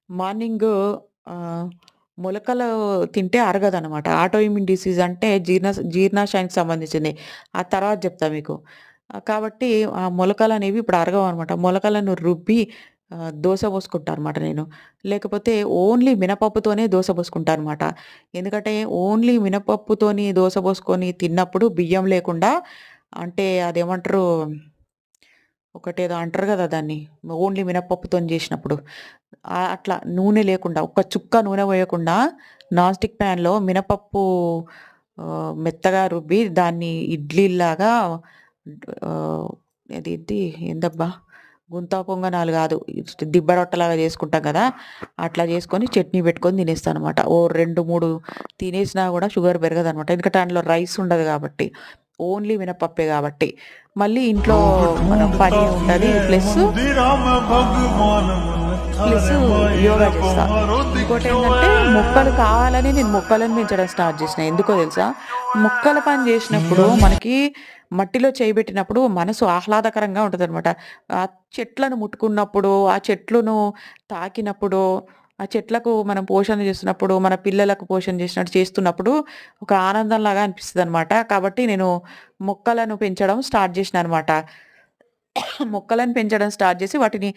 మార్నింగు ఆహ్, మొలకలు తింటే అరగదనమాట. ఆటో ఇమ్యూన్ డిసీజ్ అంటే జీర్ణాశయానికి సంబంధించింది. ఆ తర్వాత జెప్తా మీకు. కాబట్టి ఆ మొలకలనేవి ఇప్పుడు అరగవనమాట. మొలకలను రుబ్బి దోస పోసుకుంటా అనమాట నేను. లేకపోతే ఓన్లీ మినపప్పుతోనే దోస పోసుకుంటా అనమాట. ఎందుకంటే ఓన్లీ మినపప్పుతోని దోస పోసుకొని తిన్నప్పుడు బియ్యం లేకుండా అంటే అదేమంటారు ఒకటేదో అంటారు గదా! దాన్ని. ఓన్లీ మినపప్పుతోని జేసినప్పుడు. అట్లా నూనె లేకుండా, ఒక్క చుక్క నూనె పోయకుండా నాన్ స్టిక్ ప్యాన్‌లో మినపప్పు మెత్తగా రుబ్బి దాన్ని ఇడ్లీల్లాగా ఆహ్, అదేంటి ఏందబ్బా! గుంతా పొంగనాలు గాదు. దిబ్బ రొట్టెలాగా చేసుకుంటాం గదా! అట్లా చేసుకొని చట్నీ పెట్టుకొని తినేస్తానన్నమాట. ఓ 2, 3 తినేసినా గూడా షుగర్ పెరగదనమాట. ఎందుకంటే అందులో రైస్ ఉండదు గాబట్టి. ఓన్లీ మినపప్పే గాబట్టి. మళ్ళీ ఇంట్లో लोग మన ढूंढता పని ఉంటది. फिरे मंदिरा में भगवान मन ప్లస్ थारे యోగా मायरा చేస్తా. पमारो दिखो ఇంకోటేందంటే మొక్కలు కావాలని నేను మొక్కలను పెంచడం స్టార్ట్ చేసిన. ఎందుకో తెలుసా? మొక్కల పని చేసినప్పుడు మనకి మట్టిలో చేయి పెట్టినప్పుడు మనసు ఆహ్లాదకరంగా ఉంటదనమాట. ఆ చెట్లను ముట్టుకున్నప్పుడు, ఆ చెట్లును తాకినప్పుడు, ఆ చెట్లకు మనం పోషణ చేస్తున్నప్పుడు, మన పిల్లలకు పోషణ చేసినట్టు చేస్తున్నప్పుడు ఒక ఆనందంలాగా అనిపిస్తదనమాట. కాబట్టి నేను మొక్కలను పెంచడం స్టార్ట్ చేసినాననమాట. మొక్కలను పెంచడం స్టార్ట్ చేసి వాటిని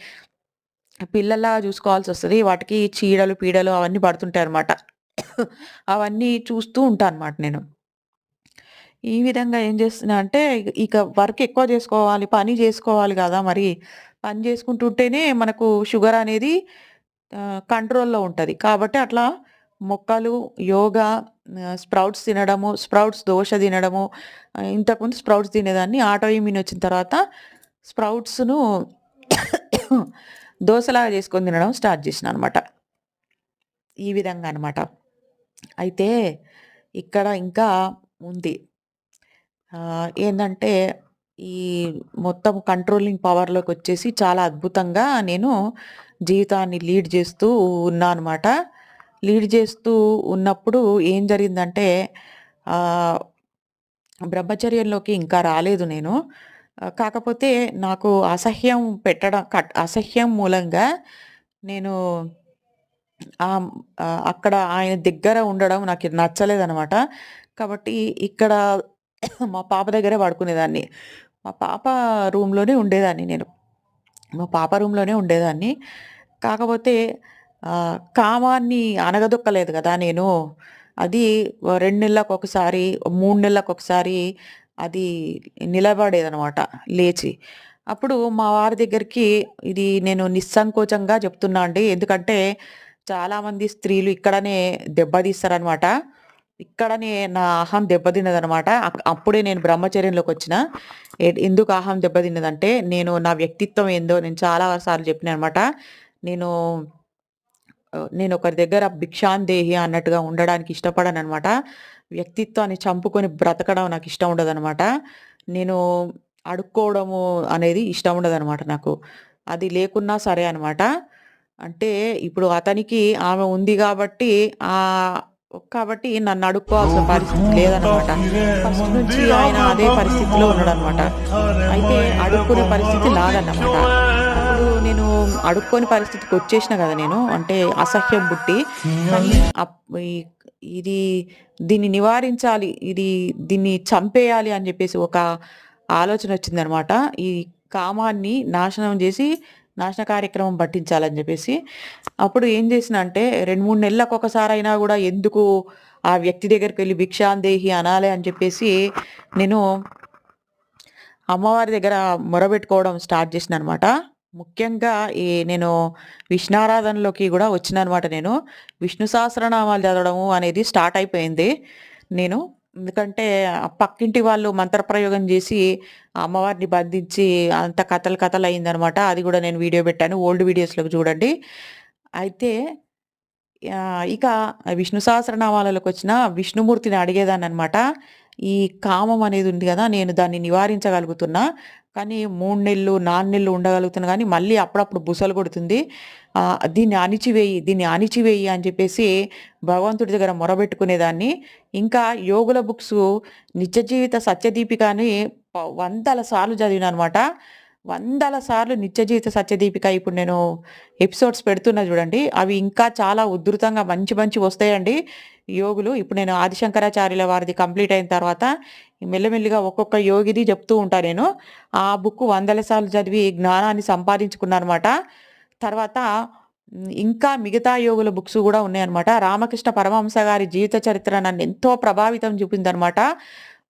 పిల్లల్లాగా చూసుకోవాల్సొస్తది. వాటికి చీడలు, పీడలు అవన్నీ పడుతుంటాయన్నమాట. అవన్నీ చూస్తూ ఉంటా అనమాట నేను. ఈ విధంగా ఏం చేస్తున్నా అంటే ఇక వర్క్ ఎక్కువ చేసుకోవాలి, పని చేసుకోవాలి గదా! మరి. పని చేసుకుంటుంటేనే మనకు షుగర్ అనేది కంట్రోల్‌లో ఉంటది. కాబట్టి అట్లా మొక్కలు, యోగా, స్ప్రౌట్స్ తినడము, స్ప్రౌట్స్ దోస తినడము. ఇంతకుముందు స్ప్రౌట్స్ తినేదాన్ని. ఆటో ఇమ్యూన్ వచ్చిన తర్వాత స్ప్రౌట్స్‌ను దోసలాగా చేసుకొని తినడం స్టార్ట్ చేసినాననమాట. ఈ విధంగా అనమాట. అయితే ఇక్కడ ఇంకా ఉంది. ఏందంటే ఈ మొత్తం కంట్రోలింగ్ పవర్‌లోకొచ్చేసి చాలా అద్భుతంగా నేను జీవితాన్ని లీడ్ చేస్తూ ఉన్నా అనమాట. లీడ్ చేస్తూ ఉన్నప్పుడు ఏం జరిగిందంటే ఆహ్, బ్రహ్మచర్యంలోకి ఇంకా రాలేదు నేను. కాకపోతే నాకు అసహ్యం మూలంగా నేను అక్కడ ఆయన దగ్గర ఉండడం నాకు నచ్చలేదనమాట. కాబట్టి ఇక్కడ మా పాప దగ్గరే పడుకునేదాన్ని. మా పాప రూమ్‌లోనే ఉండేదాన్ని నేను. మా పాప రూమ్‌లోనే ఉండేదాన్ని. కాకపోతే కామాన్ని అణగదొక్కలేదు గదా! నేను. అది 2 నెలలకొకసారి, 3 నెలలకొకసారి అది నిలబడేదనమాట లేచి. అప్పుడు మా వారి దగ్గరికి ఇది నేను నిస్సంకోచంగా చెప్తున్నా అండి. ఎందుకంటే చాలామంది స్త్రీలు ఇక్కడనే దెబ్బతీస్తారనమాట. ఇక్కడనే నా అహం దెబ్బతిన్నదనమాట. అప్పుడే నేను బ్రహ్మచర్యంలోకొచ్చిన. ఎందుకు అహం దెబ్బతిన్నదంటే, నా వ్యక్తిత్వం ఏందో నేను చాలా సార్లు చెప్పినాననమాట. నేను నేనొకరి దగ్గర భిక్షాందేహి అన్నట్టుగా ఉండడానికి ఇష్టపడననమాట. వ్యక్తిత్వాన్ని చంపుకొని బ్రతకడం నాకిష్టం ఉండదనమాట. నేను అడుక్కోవడము అనేది ఇష్టం ఉండదనమాట నాకు. అది లేకున్నా సరే అనమాట. అంటే ఇప్పుడు అతనికి ఆమె ఉంది గాబట్టి కాబట్టి నన్ను అడుక్కోవాల్సిన लोग పరిస్థితి ढूंढता లేదనమాట. फिरे ఫస్ట్ నుంచి मंदिरा ఆయన में అదే పరిస్థితిలో भगवान ఉన్నాడనమాట. मन थारे అయితే मायरा అడుక్కునే పరిస్థితి पमारो दिखो నాదన్నమాట. అప్పుడు నేను అడుక్కోని పరిస్థితికొచ్చేసిన గదా నేను. అంటే అసహ్యం పుట్టి. కానీ అప్ ఈ ఇది దీన్ని నివారించాలి. దీన్ని చంపేయాలి అని జెప్పేసి ఒక ఆలోచనొచ్చిందనమాట. ఈ కామాన్ని నాశనం జేసి నాశన కార్యక్రమం పట్టించాలని జెప్పేసి. అప్పుడు ఏం జేసినా అంటే 2, 3 నెలలకొకసారైనా గూడా ఎందుకు ఆ వ్యక్తి దగ్గరికెళ్లి భిక్షాందేహి అనాలి అని చెప్పేసి నేను అమ్మవారి దగ్గర మొరబెట్టుకోవడం స్టార్ట్ చేసినాననమాట. ముఖ్యంగా నేను విష్ణారాధనలోకి గూడా వచ్చినాననమాట నేను. విష్ణు సహస్రనామాలు చదవడము అనేది స్టార్ట్ అయిపోయింది. నేను ఎందుకంటే పక్కింటి వాళ్ళు మంత్రప్రయోగం జేసి అమ్మవారిని బంధించి అంత కథలు కథలయిందనమాట. అది గూడా నేను వీడియో పెట్టాను. ఓల్డ్ వీడియోస్‌లో చూడండి. అయితే ఇక విష్ణు సహస్రనామాలలోకొచ్చిన విష్ణుమూర్తిని అడిగేదాన్ననమాట. ఈ కామం అనేది ఉంది గదా! నేను దాన్ని నివారించగలుగుతున్నా. కానీ 3 నెలలు, 4 నెలలు ఉండగలుగుతున్నా గానీ, మళ్ళీ అప్పుడప్పుడు బుసలు కొడుతుంది. దీన్ని అణిచివేయి అని చెప్పేసి భగవంతుడి దగ్గర మొరబెట్టుకునేదాన్ని. ఇంకా యోగుల బుక్సు నిత్య జీవిత సత్యదీపిక అని వందల సార్లు చదివినాననమాట. వందల సార్లు నిత్య జీవిత సత్యదీపిక ఇప్పుడు నేను ఎపిసోడ్స్ పెడుతున్నా జూడండి. అవి ఇంకా చాలా ఉధృతంగా మంచి మంచివొస్తాయండి. యోగులు ఇప్పుడు నేను ఆదిశంకరాచార్యుల వారిది కంప్లీట్ అయిన తర్వాత మెల్లిమెల్లిగా ఒక్కొక్క యోగిది చెప్తూ ఉంటా నేను. ఆ బుక్ వందల సార్లు చదివి జ్ఞానాన్ని సంపాదించుకున్నాననమాట. తర్వాత ఇంకా మిగతా యోగుల బుక్స్ గూడా ఉన్నాయన్నమాట. రామకృష్ణ పరమహంస గారి జీవిత చరిత్ర నన్నెంతో ప్రభావితం చూపిందనమాట.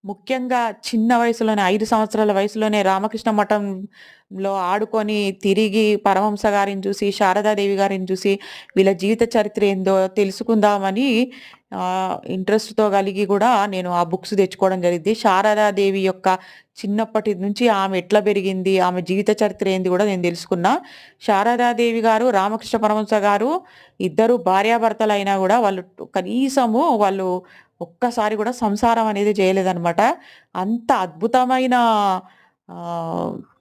ముఖ్యంగా చిన్న వయసులోనే 5 సంవత్సరాల వయసులోనే రామకృష్ణ మఠంలో ఆడుకొని, తిరిగి పరమహంస గారిని చూసి, శారదాదేవి గారిని చూసి, వీళ్ళ జీవిత చరిత్ర ఏందో తెలుసుకుందామని ఇంట్రెస్ట్‌తో కలిగి గూడా నేను ఆ బుక్స్ తెచ్చుకోవడం జరిగిద్ది. శారదాదేవి యొక్క చిన్నప్పటి నుంచి ఆమె ఎట్లా పెరిగింది, ఆమె జీవిత చరిత్ర ఏంది గూడా నేను తెలుసుకున్నా. శారదాదేవి గారు, రామకృష్ణ పరమహంస గారు ఇద్దరు భార్యాభర్తలైనా గూడా వాళ్ళు కనీసము వాళ్ళు ఒక్కసారి గూడా సంసారం అనేది చేయలేదనమాట. అంత అద్భుతమైన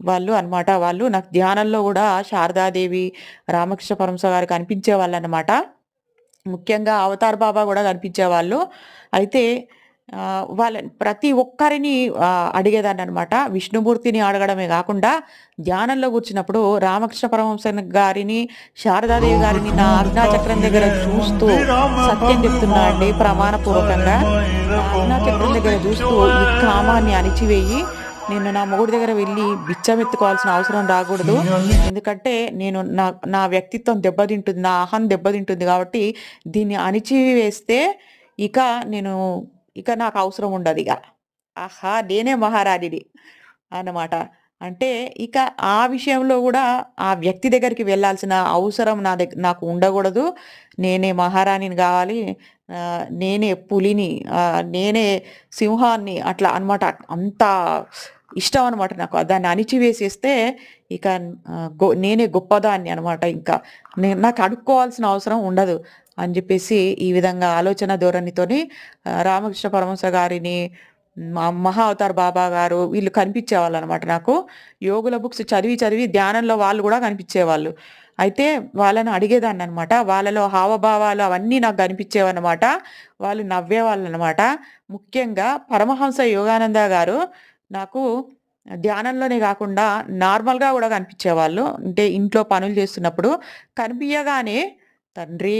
వాళ్ళు అన్నమాట. వాళ్ళు నాకు ధ్యానంలో గూడా శారదాదేవి, రామకృష్ణ పరమహంస గారు కనిపించేవాళ్ళన్నమాట. ముఖ్యంగా అవతార్ బాబా గూడా కనిపించేవాళ్ళు. అయితే వాళ్ళని ప్రతి ఒక్కరిని అడిగేదాన్ననమాట. విష్ణుమూర్తిని అడగడమే గాకుండా ధ్యానంలో కూర్చున్నప్పుడు రామకృష్ణ పరమహంస గారిని, శారదాదేవి గారిని నా ఆజ్ఞాచక్రం దగ్గర చూస్తూ సత్యం చెప్తున్నా అండి ప్రమాణపూర్వకంగా. నా ఆజ్ఞాచక్రం దగ్గర చూస్తూ ఈ కామాన్ని అణిచివేయి. నేను నా మొగుడి దగ్గర వెళ్లి బిచ్చమెత్తుకోవాల్సిన అవసరం రాకూడదు. ఎందుకంటే నేను నా వ్యక్తిత్వం దెబ్బతింటుంది. నా అహం దెబ్బతింటుంది కాబట్టి దీన్ని అణిచివేస్తే ఇక నేను నాకు అవసరం ఉండదిగ. ఆహా! నేనే మహారాణిని అన్నమాట. అంటే ఇక ఆ విషయంలో గూడా ఆ వ్యక్తి దగ్గరికి వెళ్ళాల్సిన అవసరం నాకు ఉండగూడదు. నేనే మహారాణిని గావాలి. నేనే పులిని, నేనే సింహాన్ని అట్లా అన్నమాట. అంత ఇష్టం అన్నమాట నాకు. దాన్ని అణిచివేసేస్తే ఇక నేనే గొప్పదాన్ని అన్నమాట ఇంకా. నాకు అడుక్కోవాల్సిన అవసరం ఉండదు అని జెప్పేసి ఈ విధంగా ఆలోచన ధోరణితోని రామకృష్ణ పరమహంస గారిని, మహా అవతార్ బాబా గారు వీళ్ళు కనిపించేవాళ్ళనమాట నాకు. యోగుల బుక్స్ చదివి, చదివి ధ్యానంలో వాళ్ళు గూడా కనిపించేవాళ్ళు. అయితే వాళ్ళని అడిగేదాన్ననమాట. వాళ్ళలో హావభావాలు అవన్నీ నాకు కనిపించేవన్నమాట. వాళ్ళు నవ్వేవాళ్ళనమాట. ముఖ్యంగా పరమహంస యోగానంద గారు నాకు ధ్యానంలోనే గాకుండా నార్మల్‌గా గూడా కనిపించేవాళ్ళు. అంటే ఇంట్లో పనులు చేస్తున్నప్పుడు కనిపియగానే తండ్రి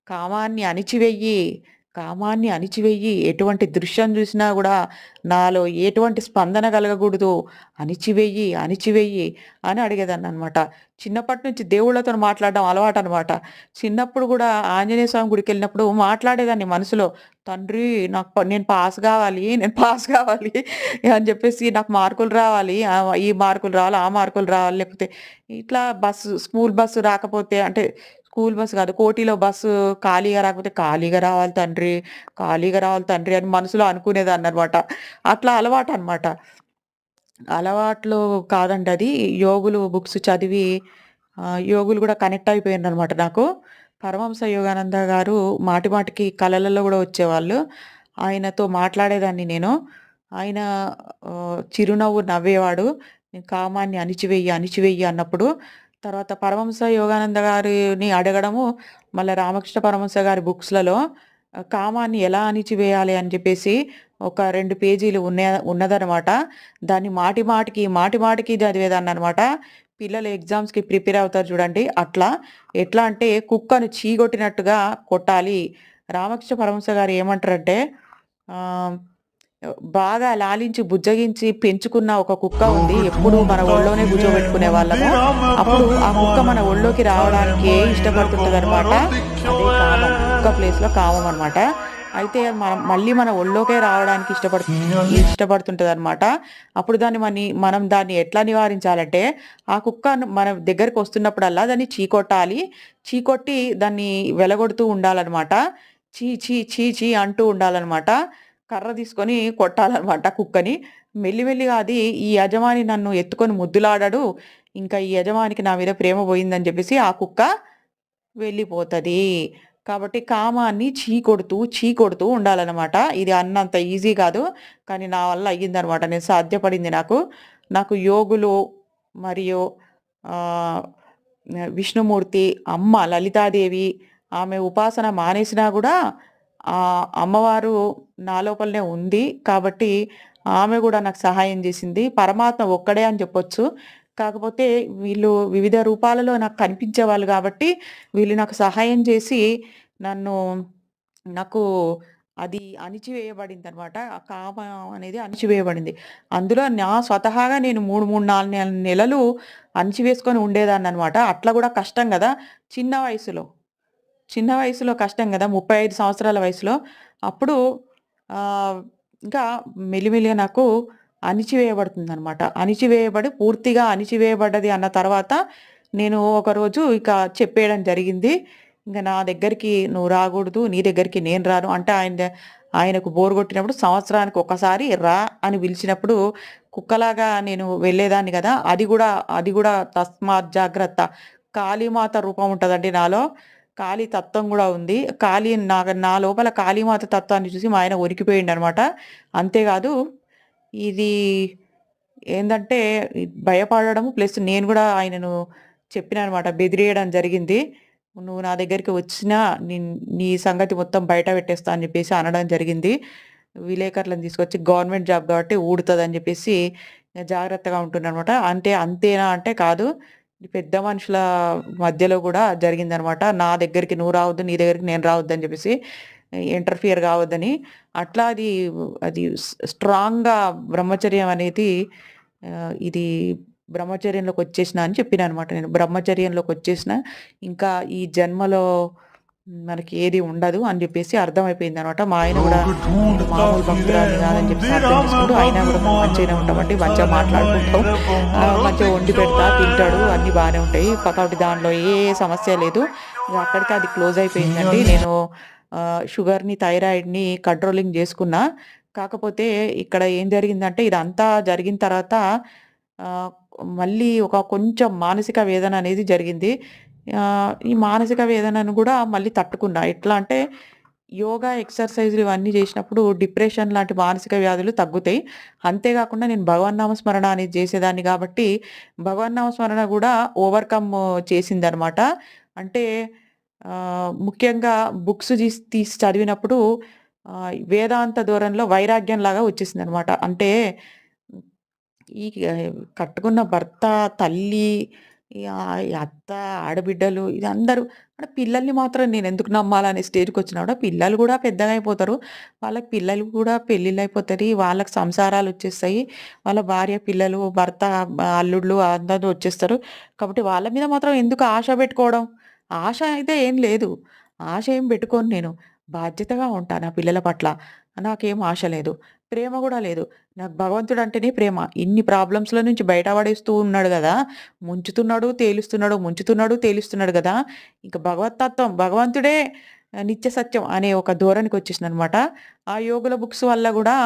కామాన్ని అణిచివెయ్యి, కామాన్ని అణిచివెయ్యి. ఎటువంటి దృశ్యం చూసినా గూడా నాలో ఎటువంటి స్పందన కలగకూడదు. అణిచివెయ్యి, అణిచివెయ్యి అని అడిగేదాన్ననమాట. చిన్నప్పటి నుంచి దేవుళ్ళతోని మాట్లాడడం అలవాటనమాట. చిన్నప్పుడు గూడా ఆంజనేయ స్వామి గుడికెళ్ళినప్పుడు మాట్లాడేదాన్ని మనసులో. తండ్రి నేను పాస్ గావాలి, నేను పాస్ గావాలి అని జెప్పేసి నాకు మార్కులు రావాలి. ఈ మార్కులు రావాలి, ఆ మార్కులు రావాలి. లేకపోతే ఇట్లా స్కూల్ బస్సు రాకపోతే అంటే స్కూల్ బస్ కాదు. కోటిలో బస్సు ఖాళీగా రాకపోతే ఖాళీగా రావాలి తండ్రి, ఖాళీగా రావాలి తండ్రి అని మనసులో అనుకునేదాన్ననమాట. అట్లా అలవాటనమాట. అలవాట్లు కాదండి అది. యోగులు బుక్స్ చదివి యోగులు గూడా కనెక్ట్ అయిపోయిండ్రనమాట నాకు. పరమహంస యోగానంద గారు మాటి మాటికి కలలలో గూడా వచ్చేవాళ్ళు. ఆయనతో మాట్లాడేదాన్ని నేను. ఆయన చిరునవ్వు నవ్వేవాడు. కామాన్ని అణిచివెయ్యి, అణిచివెయ్యి అన్నప్పుడు. తర్వాత పరమహంస యోగానంద గారిని అడగడము, మళ్ళా రామకృష్ణ పరమహంస గారి బుక్స్‌లలో కామాన్ని ఎలా అణిచివేయాలి అని చెప్పేసి ఒక 2 పేజీలు ఉన్నదనమాట. దాన్ని మాటి మాటికి, మాటి మాటికి చదివేదాన్ననమాట. పిల్లలు ఎగ్జామ్స్‌కి ప్రిపేర్ అవుతారు చూడండి అట్లా. ఎట్లా అంటే కుక్కను చీగొట్టినట్టుగా కొట్టాలి. రామకృష్ణ పరమహంస గారు ఏమంటారంటే ఆహ్, బాగా లాలించి, బుజ్జగించి పెంచుకున్న ఒక కుక్క ఉంది. ఎప్పుడూ మన ఒళ్ళోనే కూర్చోబెట్టుకునే వాళ్ళము. అప్పుడు ఆ కుక్క మన ఒళ్ళోకి రావడానికే ఇష్టపడుతుంటదనమాట. అదే కామం. కుక్క ప్లేస్‌లో కామం అనమాట. అయితే మళ్ళీ మన ఒళ్ళోకే రావడానికి ఇష్టపడుతుంటదనమాట. అప్పుడు మనం దాన్ని ఎట్లా నివారించాలంటే, ఆ కుక్క మన దగ్గరకొస్తున్నప్పుడల్లా దాన్ని చీకొట్టాలి. చీకొట్టి దాన్ని వెలగొడుతూ ఉండాలనమాట. చీ! చీ! చీ! చీ! అంటూ ఉండాలనమాట. కర్ర తీసుకొని కొట్టాలనమాట కుక్కని. మెల్లిమెల్లిగా అది ఈ యజమాని నన్ను ఎత్తుకొని ముద్దులాడడు. ఇంకా ఈ యజమానికి నా మీద ప్రేమ పోయిందని చెప్పేసి ఆ కుక్క వెళ్ళిపోతది. కాబట్టి కామాన్ని చీకొడుతూ, చీకొడుతూ ఉండాలనమాట. ఇది అన్నంత ఈజీ కాదు. కానీ నా వల్ల అయ్యిందనమాట. సాధ్యపడింది నాకు. నాకు యోగులు మరియు ఆహ్, విష్ణుమూర్తి, అమ్మ లలితాదేవి ఆమె ఉపాసన మానేసినా గూడా అమ్మవారు నా లోపలనే ఉంది. కాబట్టి ఆమె గూడా నాకు సహాయం జేసింది. పరమాత్మ ఒక్కడే అని జెప్పొచ్చు. కాకపోతే వీళ్ళు వివిధ రూపాలలో నాకు కనిపించేవాళ్ళు గాబట్టి, వీళ్ళు నాకు సహాయం జేసి నన్ను నాకు అది అణిచివేయబడిందనమాట. ఆ కామం అనేది అణిచివేయబడింది. అందులో స్వతహాగా నేను 3, 3, 4 నెలలు అణిచివేసుకొని ఉండేదాన్ననమాట. అట్లా గూడా కష్టం గదా! చిన్న వయసులో. చిన్న వయసులో కష్టం గదా! 35 సంవత్సరాల వయసులో. అప్పుడు ఆహ్, ఇంకా మెల్లిమెల్లిగా నాకు అణిచివేయబడుతుందనమాట. అణిచివేయబడి పూర్తిగా అణిచివేయబడ్డది అన్న తర్వాత నేను ఒకరోజు ఇక చెప్పేయడం జరిగింది. ఇంక నా దగ్గరికి నువ్వు రాగూడదు. నీ దగ్గరికి నేను రాను. అంటే ఆయనకు బోర్ కొట్టినప్పుడు సంవత్సరానికి ఒక్కసారి రా అని పిలిచినప్పుడు కుక్కలాగా నేను వెళ్ళేదాన్ని గదా! అది గూడా తస్మాత్ జాగ్రత్త. కాళీమాత రూపం ఉంటదండి నాలో. కాళీ తత్వం గూడా ఉంది. నా లోపల కాళీమాత తత్వాన్ని చూసి మా ఆయన వణికిపోయిండనమాట. అంతేగాదు ఇది ఏందంటే భయపడడం ప్లస్ నేను గూడా ఆయనను చెప్పినాననమాట. బెదిరియడం జరిగింది. "నువ్వు నా దగ్గరికి వచ్చినా నీ సంగతి మొత్తం బయట పెట్టేస్తా" అని జెప్పేసి అనడం జరిగింది. విలేకరులను తీసుకొచ్చి గవర్నమెంట్ జాబ్ గాబట్టి ఊడుతదని జెప్పేసి జాగ్రత్తగా ఉంటున్నాననమాట. అంటే అంతేనా అంటే కాదు. ఈ పెద్ద మనుషుల మధ్యలో గూడా జరిగిందనమాట. నా దగ్గరికి నువ్వు రావద్దు, నీ దగ్గరికి నేను రావద్దని జెప్పేసి ఇంటర్ఫియర్ గావద్దని. అట్లా అది స్ట్రాంగ్‌గా బ్రహ్మచర్యం అనేది ఇది బ్రహ్మచర్యంలోకొచ్చేసినా అని చెప్పినాననమాట నేను. బ్రహ్మచర్యంలోకొచ్చేసిన ఇంకా ఈ జన్మలో మనకి ఏది ఉండదు అని జెప్పేసి అర్థమైపోయిందనమాట. మా ఆయన గూడా लोग నేను ढूंढता మామూలు फिरे భక్తురాలిని గాదని జెప్పేసి అర్థం मंदिरा में చేసుకుంటూ అయినా గూడా మేము మంచిగానే ఉంటామండి. మంచిగా మాట్లాడుకుంటాం. भगवान तुम्हारो మంచిగా వండి పెడతా, दिखोए తింటాడు. అన్నీ బానే ఉంటాయి. కాబట్టి దానిలో ఏ సమస్య లేదు. ఇగ అక్కడికి అది క్లోజ్ అయిపోయిందండి. నేను షుగర్‌ని, థైరాయిడ్‌ని కంట్రోలింగ్ జేసుకున్నా. కాకపోతే ఇక్కడ ఏం జరిగిందంటే ఇదంతా జరిగిన తర్వాత ఆహ్, మళ్ళీ ఒక కొంచెం మానసిక వేదన అనేది జరిగింది. ఈ మానసిక వేదనను గూడా మళ్ళీ తట్టుకున్నా. ఎట్లా అంటే యోగా, ఎక్సర్‌సైజులు ఇవన్నీ జేసినప్పుడు డిప్రెషన్ లాంటి మానసిక వ్యాధులు తగ్గుతాయి. అంతేగాకుండా నేను భగవన్నామ స్మరణ అనేది జేసేదాన్ని గాబట్టి, భగవన్నామ స్మరణ గూడా ఓవర్‌కమ్ చేసిందనమాట. అంటే ముఖ్యంగా బుక్స్ తీసి చదివినప్పుడు వేదాంత ధోరణిలో వైరాగ్యంలాగా వచ్చేసిందనమాట. అంటే ఈ కట్టుకున్న భర్త, తల్లి, ఈ అత్త, ఆడబిడ్డలు ఇది అందరూ అంటే పిల్లల్ని మాత్రం నేనెందుకు నమ్మాలనే స్టేజ్‌కొచ్చినా కూడా పిల్లలు గూడా పెద్దగా అయిపోతారు. వాళ్ళకి పిల్లలు కూడా పెళ్ళిళ్ళయిపోతది. వాళ్ళకి సంసారాలొచ్చేస్తాయి. వాళ్ళ భార్య, పిల్లలు, భర్త, అల్లుళ్ళు అందరూ వచ్చేస్తారు. కాబట్టి వాళ్ళ మీద మాత్రం ఎందుకు ఆశ పెట్టుకోవడం? ఆశ అయితే ఏం లేదు. ఆశ ఏం పెట్టుకోను నేను. బాధ్యతగా ఉంటా నా పిల్లల పట్ల. నాకేం ఆశ లేదు. ప్రేమ గూడా లేదు. నాకు భగవంతుడంటేనే ప్రేమ. ఇన్ని ప్రాబ్లమ్స్‌లో నుంచి బయట పడేస్తూ ఉన్నాడు గదా! ముంచుతున్నాడు, తేలుస్తున్నాడు, ముంచుతున్నాడు, తేలుస్తున్నాడు గదా! ఇంక భగవత్తత్వం భగవంతుడే నిత్య సత్యం అనే ఒక ధోరణికొచ్చేసినాననమాట. ఆ యోగుల బుక్స్ వల్ల గూడా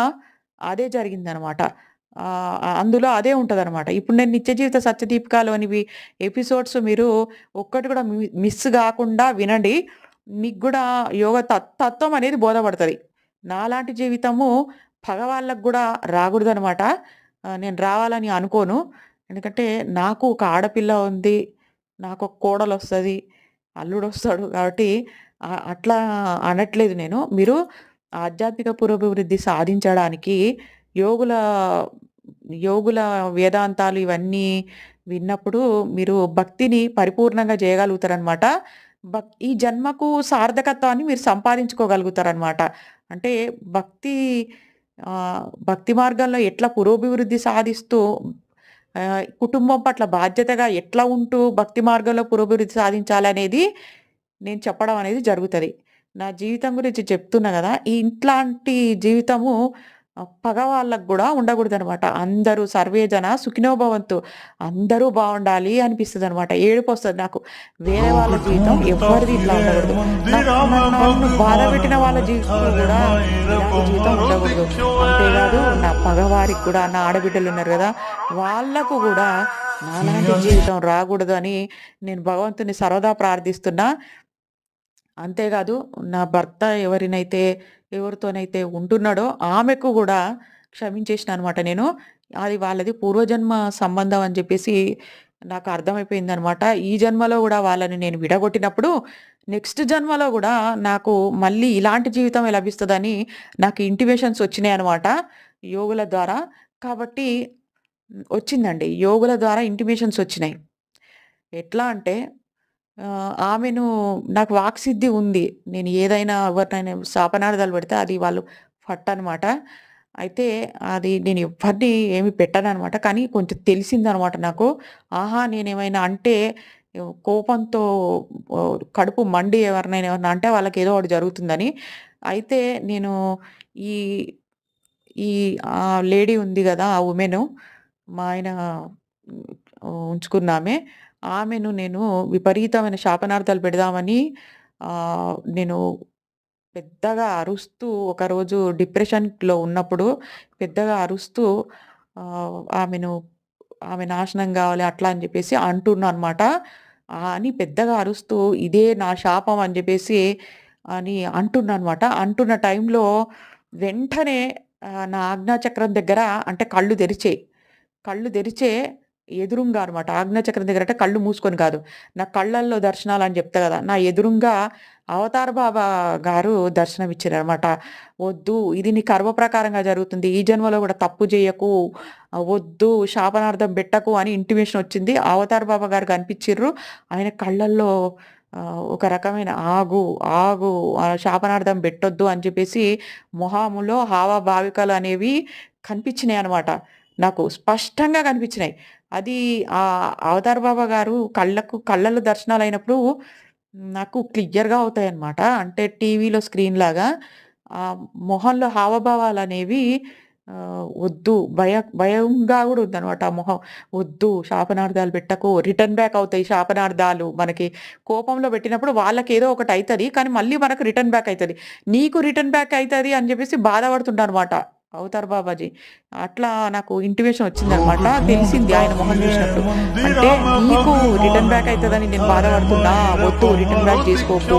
అదే జరిగిందనమాట. అందులో అదే ఉంటదనమాట. ఇప్పుడు నేను నిత్య జీవిత సత్యదీపికలోనివి ఎపిసోడ్స్ మీరు ఒక్కటి కూడా మిస్ గాకుండా వినండి. మీకు గూడా యోగ తత్వం అనేది బోధపడతది. నాలాంటి జీవితము పగవాళ్ళకి గూడా రాగూడదనమాట. నేను రావాలని అనుకోను. ఎందుకంటే నాకు ఒక ఆడపిల్ల ఉంది. నాకొక కోడలొస్తది. అల్లుడొస్తాడు కాబట్టి అట్లా అనట్లేదు నేను. మీరు ఆధ్యాత్మిక పురోభివృద్ధి సాధించడానికి యోగుల యోగుల వేదాంతాలు ఇవన్నీ విన్నప్పుడు మీరు భక్తిని పరిపూర్ణంగా చేయగలుగుతారనమాట. ఈ జన్మకు సార్థకత్వాన్ని మీరు సంపాదించుకోగలుగుతారనమాట. అంటే భక్తి భక్తి మార్గంలో ఎట్లా పురోభివృద్ధి సాధిస్తూ కుటుంబం పట్ల బాధ్యతగా ఎట్లా ఉంటూ భక్తి మార్గంలో పురోభివృద్ధి సాధించాలనేది నేను చెప్పడం అనేది జరుగుతది. నా జీవితం గురించి చెప్తున్నా గదా! ఇట్లాంటి జీవితము పగవాళ్ళకి గూడా ఉండగూడదనమాట. అందరూ సర్వే జన సుఖినో భవంతు. అందరూ బావుండాలి అనిపిస్తదనమాట. ఏడుపొస్తది నాకు. వేరే వాళ్ళ लोग జీవితం ढूंढता ఎవ్వరిది ఇట్లా फिरे ఉండగూడదు. मंदिरा में నన్ను బాధపెట్టిన వాళ్ళ भगवान జీవితంలో గూడా ఇలాంటి జీవితం तुम्हारो ఉండగూడదు. दिखोए అంతేగాదు నా పగవారికి గూడా నా ఆడబిడ్డలున్నారు గదా! వాళ్ళకు గూడా నాలాంటి జీవితం రాగూడదు అని నేను భగవంతుని సర్వదా ప్రార్థిస్తున్నా. అంతేగాదు నా భర్త ఎవరితోనైతే ఉంటున్నాడో ఆమెకు గూడా క్షమించేసినాననమాట నేను. అది వాళ్ళది పూర్వజన్మ సంబంధం అని జెప్పేసి నాకు అర్థమైపోయిందనమాట. ఈ జన్మలో గూడా వాళ్ళని నేను విడగొట్టినప్పుడు, నెక్స్ట్ జన్మలో గూడా నాకు మళ్ళీ ఇలాంటి జీవితమే లభిస్తదని నాకు ఇంటిమేషన్స్ వచ్చినాయనమాట యోగుల ద్వారా. కాబట్టి వచ్చిందండి. యోగుల ద్వారా ఇంటిమేషన్స్ వచ్చినాయి. ఎట్లా అంటే ఆమెను నాకు వాక్సిద్ధి ఉంది. నేను ఏదైనా ఎవరినైనా శాపనార్థాలు పెడితే అది వాళ్ళు ఫట్టనమాట. అయితే అది నేను ఎవ్వరిని ఏమి పెట్టననమాట. కానీ కొంచెం తెలిసిందనమాట నాకు. ఆహా! నేనేమైనా అంటే కోపంతో కడుపు మండి ఎవరినైనా ఏమన్నా అంటే వాళ్ళకేదో ఒకటి జరుగుతుందని. అయితే నేను ఈ ఈ లేడీ ఉంది గదా! ఆ వుమెను మా ఆయన ఉంచుకున్నామె. ఆమెను నేను విపరీతమైన శాపనార్థాలు పెడదామని నేను పెద్దగా అరుస్తూ ఒకరోజు డిప్రెషన్‌లో ఉన్నప్పుడు పెద్దగా అరుస్తూ ఆమెను ఆమె నాశనం గావాలి అట్లా అని జెప్పేసి అంటున్నానన్నమాట. అని పెద్దగా అరుస్తూ ఇదే నా శాపం అని జెప్పేసి అని అంటున్నానన్నమాట. అంటున్న టైంలో వెంటనే నా ఆజ్ఞాచక్రం దగ్గర అంటే కళ్ళు తెరిచాయి. కళ్ళు తెరిచే ఎదురుంగా అనమాట. ఆజ్ఞాచక్రం దగ్గర అంటే కళ్ళు మూసుకొని కాదు. నా కళ్ళల్లో దర్శనాలని చెప్తా గదా! నా ఎదురుంగా అవతార్ బాబా గారు దర్శనమిచ్చారనమాట. "వద్దు ఇది నీ కర్మ ప్రకారంగా జరుగుతుంది. ఈ జన్మలో గూడా తప్పు జేయకు. వద్దు శాపనార్థం బెట్టకు" అని ఇంటిమేషన్ వచ్చింది. అవతార్ బాబా గారు కనిపిచ్చిర్రు. ఆయన కళ్ళల్లో ఒక రకమైన "ఆగు, ఆగు శాపనార్థం బెట్టొద్దు" అని చెప్పేసి మొహములో హావభావికలనేవి కనిపించినాయనమాట. నాకు స్పష్టంగా కనిపించినాయి. అది అవతార్ బాబా గారు కళ్ళలో దర్శనాలయినప్పుడు నాకు క్లియర్‌గా అవుతాయన్నమాట. అంటే టీవీలో స్క్రీన్‌లాగా మొహంలో హావభావాలనేవి వద్దు భయంగా గూడా ఉందన్నమాట ఆ మొహం. వద్దు శాపనార్థాలు పెట్టకు. రిటర్న్ బ్యాక్ అవుతాయి శాపనార్థాలు. మనకి కోపంలో పెట్టినప్పుడు వాళ్ళకేదో ఒకటయితది. కానీ మళ్ళీ మనకు రిటర్న్ బ్యాక్ అయితది. నీకు రిటర్న్ బ్యాక్ అయితది అని జెప్పేసి బాధపడుతుండనమాట అవతార్ బాబాజీ. అట్లా నాకు ఇంటిమేషన్ వచ్చిందనమాట. తెలిసింది ఆయన మొహం జూసినప్పుడు. అంటే నీకు రిటర్న్ బ్యాక్ అయితదని నేను బాధపడుతున్నా. వద్దు రిటర్న్ బ్యాక్ జేసుకోకు.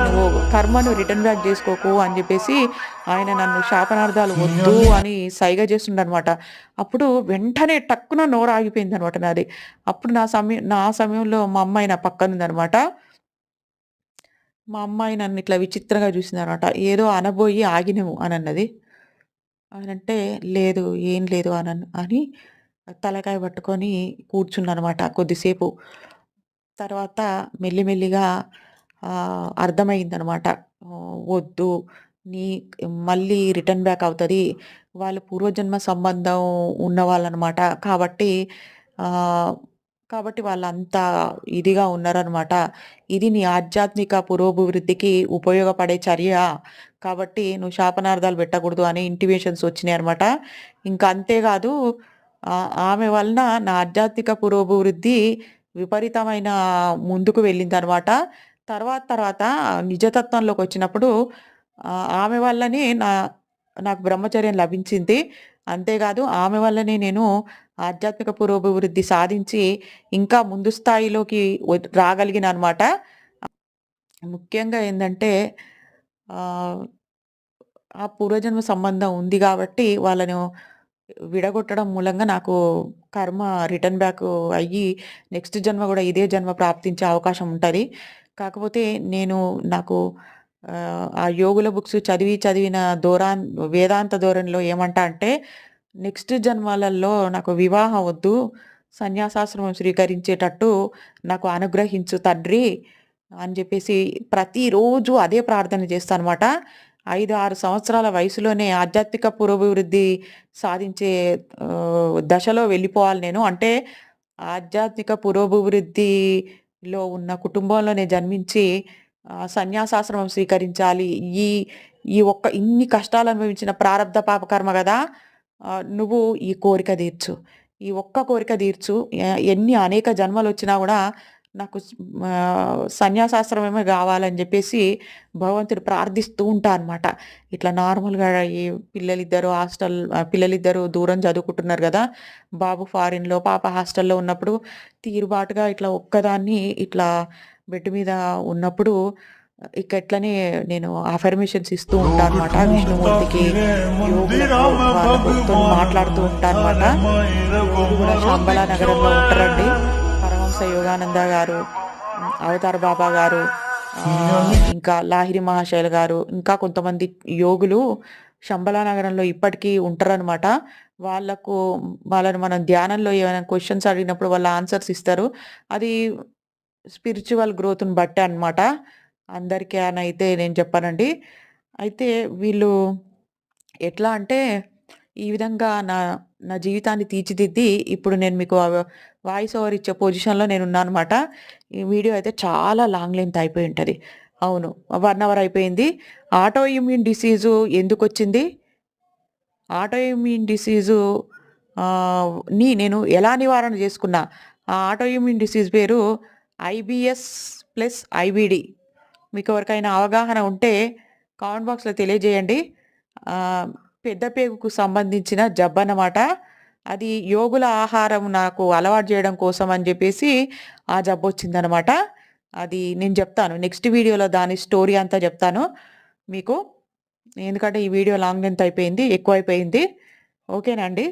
నువ్వు కర్మను రిటర్న్ బ్యాక్ జేసుకోకు అని జెప్పేసి ఆయన నన్ను శాపనార్థాలు వద్దు అని సైగ చేస్తుండనమాట. అప్పుడు వెంటనే టక్కున నోరాగిపోయిందనమాట నాది. అప్పుడు నా సమయంలో మా అమ్మాయి నా పక్కనుందనమాట. మా అమ్మాయి నన్నిట్లా విచిత్రంగా జూసిందనమాట. ఏదో అనబోయి ఆగినవు అనన్నది. అనంటే, "లేదు, ఏం లేదు" అని తలకాయ పట్టుకొని కూర్చున్నాననమాట కొద్దిసేపు. తర్వాత మెల్లిమెల్లిగా అర్థమయిందనమాట. వద్దు నీ మళ్ళీ రిటర్న్ బ్యాక్ అవుతది. వాళ్ళు పూర్వజన్మ సంబంధం ఉన్నవాళ్ళనమాట. ఆహ్, కాబట్టి వాళ్ళంత ఇదిగా ఉన్నారనమాట. ఇది నీ ఆధ్యాత్మిక పురోభివృద్ధికి ఉపయోగపడే చర్య. కాబట్టి నువ్వు శాపనార్థాలు పెట్టకూడదు అనే ఇంటిమేషన్స్ వచ్చినాయనమాట. ఇంకా అంతేగాదు ఆమె వలన నా ఆధ్యాత్మిక పురోభివృద్ధి విపరీతమైన ముందుకు వెళ్ళిందనమాట. తర్వాత నిజతత్వంలోకొచ్చినప్పుడు ఆమె వల్లనే నాకు బ్రహ్మచర్యం లభించింది. అంతేగాదు ఆమె వల్లనే నేను ఆధ్యాత్మిక పురోభివృద్ధి సాధించి ఇంకా ముందు స్థాయిలోకి రాగలిగినాననమాట. ముఖ్యంగా ఏందంటే ఆహ్, ఆ పూర్వజన్మ సంబంధం ఉంది గాబట్టి వాళ్ళను విడగొట్టడం మూలంగా నాకు కర్మ రిటర్న్ బ్యాక్ అయ్యి నెక్స్ట్ జన్మ గూడా ఇదే జన్మ ప్రాప్తించే అవకాశం ఉంటది. కాకపోతే నాకు ఆ యోగుల బుక్స్ చదివిన వేదాంత ధోరణిలో ఏమంటా అంటే, నెక్స్ట్ జన్మలలో నాకు వివాహం వద్దు. సన్యాసాశ్రమం స్వీకరించేటట్టు నాకు అనుగ్రహించు తండ్రి అని జెప్పేసి ప్రతిరోజు అదే ప్రార్థన చేస్తానన్నమాట. 5, 6 సంవత్సరాల వయసులోనే ఆధ్యాత్మిక పురోభివృద్ధి సాధించే దశలో వెళ్ళిపోవాలి నేను. అంటే ఆధ్యాత్మిక పురోభివృద్ధిలో ఉన్న కుటుంబంలోనే జన్మించి సన్యాసాశ్రమం స్వీకరించాలి. ఈ ఈ ఒక్క ఇన్ని కష్టాలు అనుభవించిన ప్రారబ్ధ పాపకర్మ గదా! నువ్వు ఈ కోరిక తీర్చు. ఈ ఒక్క కోరిక తీర్చు. ఎన్ని అనేక జన్మలొచ్చినా గూడా నాకు సన్యాసాశ్రమమే గావాలని జెప్పేసి భగవంతుడు ప్రార్థిస్తూ ఉంటా అనమాట. ఇట్లా నార్మల్‌గా ఈ పిల్లలిద్దరూ దూరం చదువుకుంటున్నారు గదా! బాబు ఫారిన్‌లో, పాప హాస్టల్‌లో ఉన్నప్పుడు తీరుబాటుగా ఇట్లా ఒక్కదాన్ని ఇట్లా బెడ్ మీద ఉన్నప్పుడు ఇట్లనే నేను అఫర్మేషన్స్ ఇస్తూ ఉంటా लोग అనమాట. ढूंढता విష్ణుమూర్తికి, फिरे యోగులకు मंदिरा में వాళ్ళతోని भगवान మాట్లాడుతూ को ఉంటా అనమాట. मैर రోజు గూడా बहारो శంబల నగరంలో ఉంటారండి. दिखोए పరమహంస యోగానంద గారు, అవతార్ బాబా గారు, यानी ఇంకా లాహిరి మహాశయులు గారు, ఇంకా కొంతమంది యోగులు శంబలా నగరంలో ఇప్పటికీ ఉంటారనమాట. వాళ్ళకు వాళ్ళని మనం ధ్యానంలో ఏమైనా క్వెషన్స్ అడిగినప్పుడు వాళ్ళు ఆన్సర్స్ ఇస్తారు. అది స్పిరిచువల్ గ్రోత్‌ని బట్టే అనమాట. అందరికీ అనైతే నేను చెప్పనండి. అయితే వీళ్ళు ఎట్లా అంటే, ఈ విధంగా నా నా జీవితాన్ని తీర్చిదిద్ది ఇప్పుడు నేను మీకు వాయిస్ ఓవర్ ఇచ్చే పొజిషన్‌లో నేనున్నాననమాట. ఈ వీడియో అయితే చాలా లాంగ్ లెంత్ అయిపోయి ఉంటది. అవును. 1 అవర్ అయిపోయింది. ఆటో ఇమ్యూన్ డిసీజు ఎందుకొచ్చింది? ఆటో ఇమ్యూన్ డిసీజు నేను ఎలా నివారణ చేసుకున్నా? ఆ ఆటో ఇమ్యూన్ డిసీజ్ పేరు ఐబీఎస్ ప్లస్ ఐబీడీ. మీకెవరికైనా అవగాహన ఉంటే కామెంట్ బాక్స్‌లో తెలియజేయండి. ఆహ్, పెద్ద పేగుకు సంబంధించిన జబ్బన్నమాట. అది యోగుల ఆహారం నాకు అలవాటు చేయడం కోసం అని జెప్పేసి ఆ జబ్బొచ్చిందనమాట. అది నేను జెప్తాను. నెక్స్ట్ వీడియోలో దాని స్టోరీ అంతా జెప్తాను మీకు. ఎందుకంటే ఈ వీడియో లాంగ్ లెంత్ అయిపోయింది. ఎక్కువైపోయింది. ఓకేనా అండి?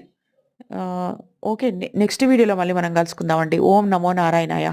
ఆహ్, ఓకే. నెక్స్ట్ వీడియోలో మళ్ళీ మనం కలుసుకుందామండి. ఓం నమో నారాయణాయ.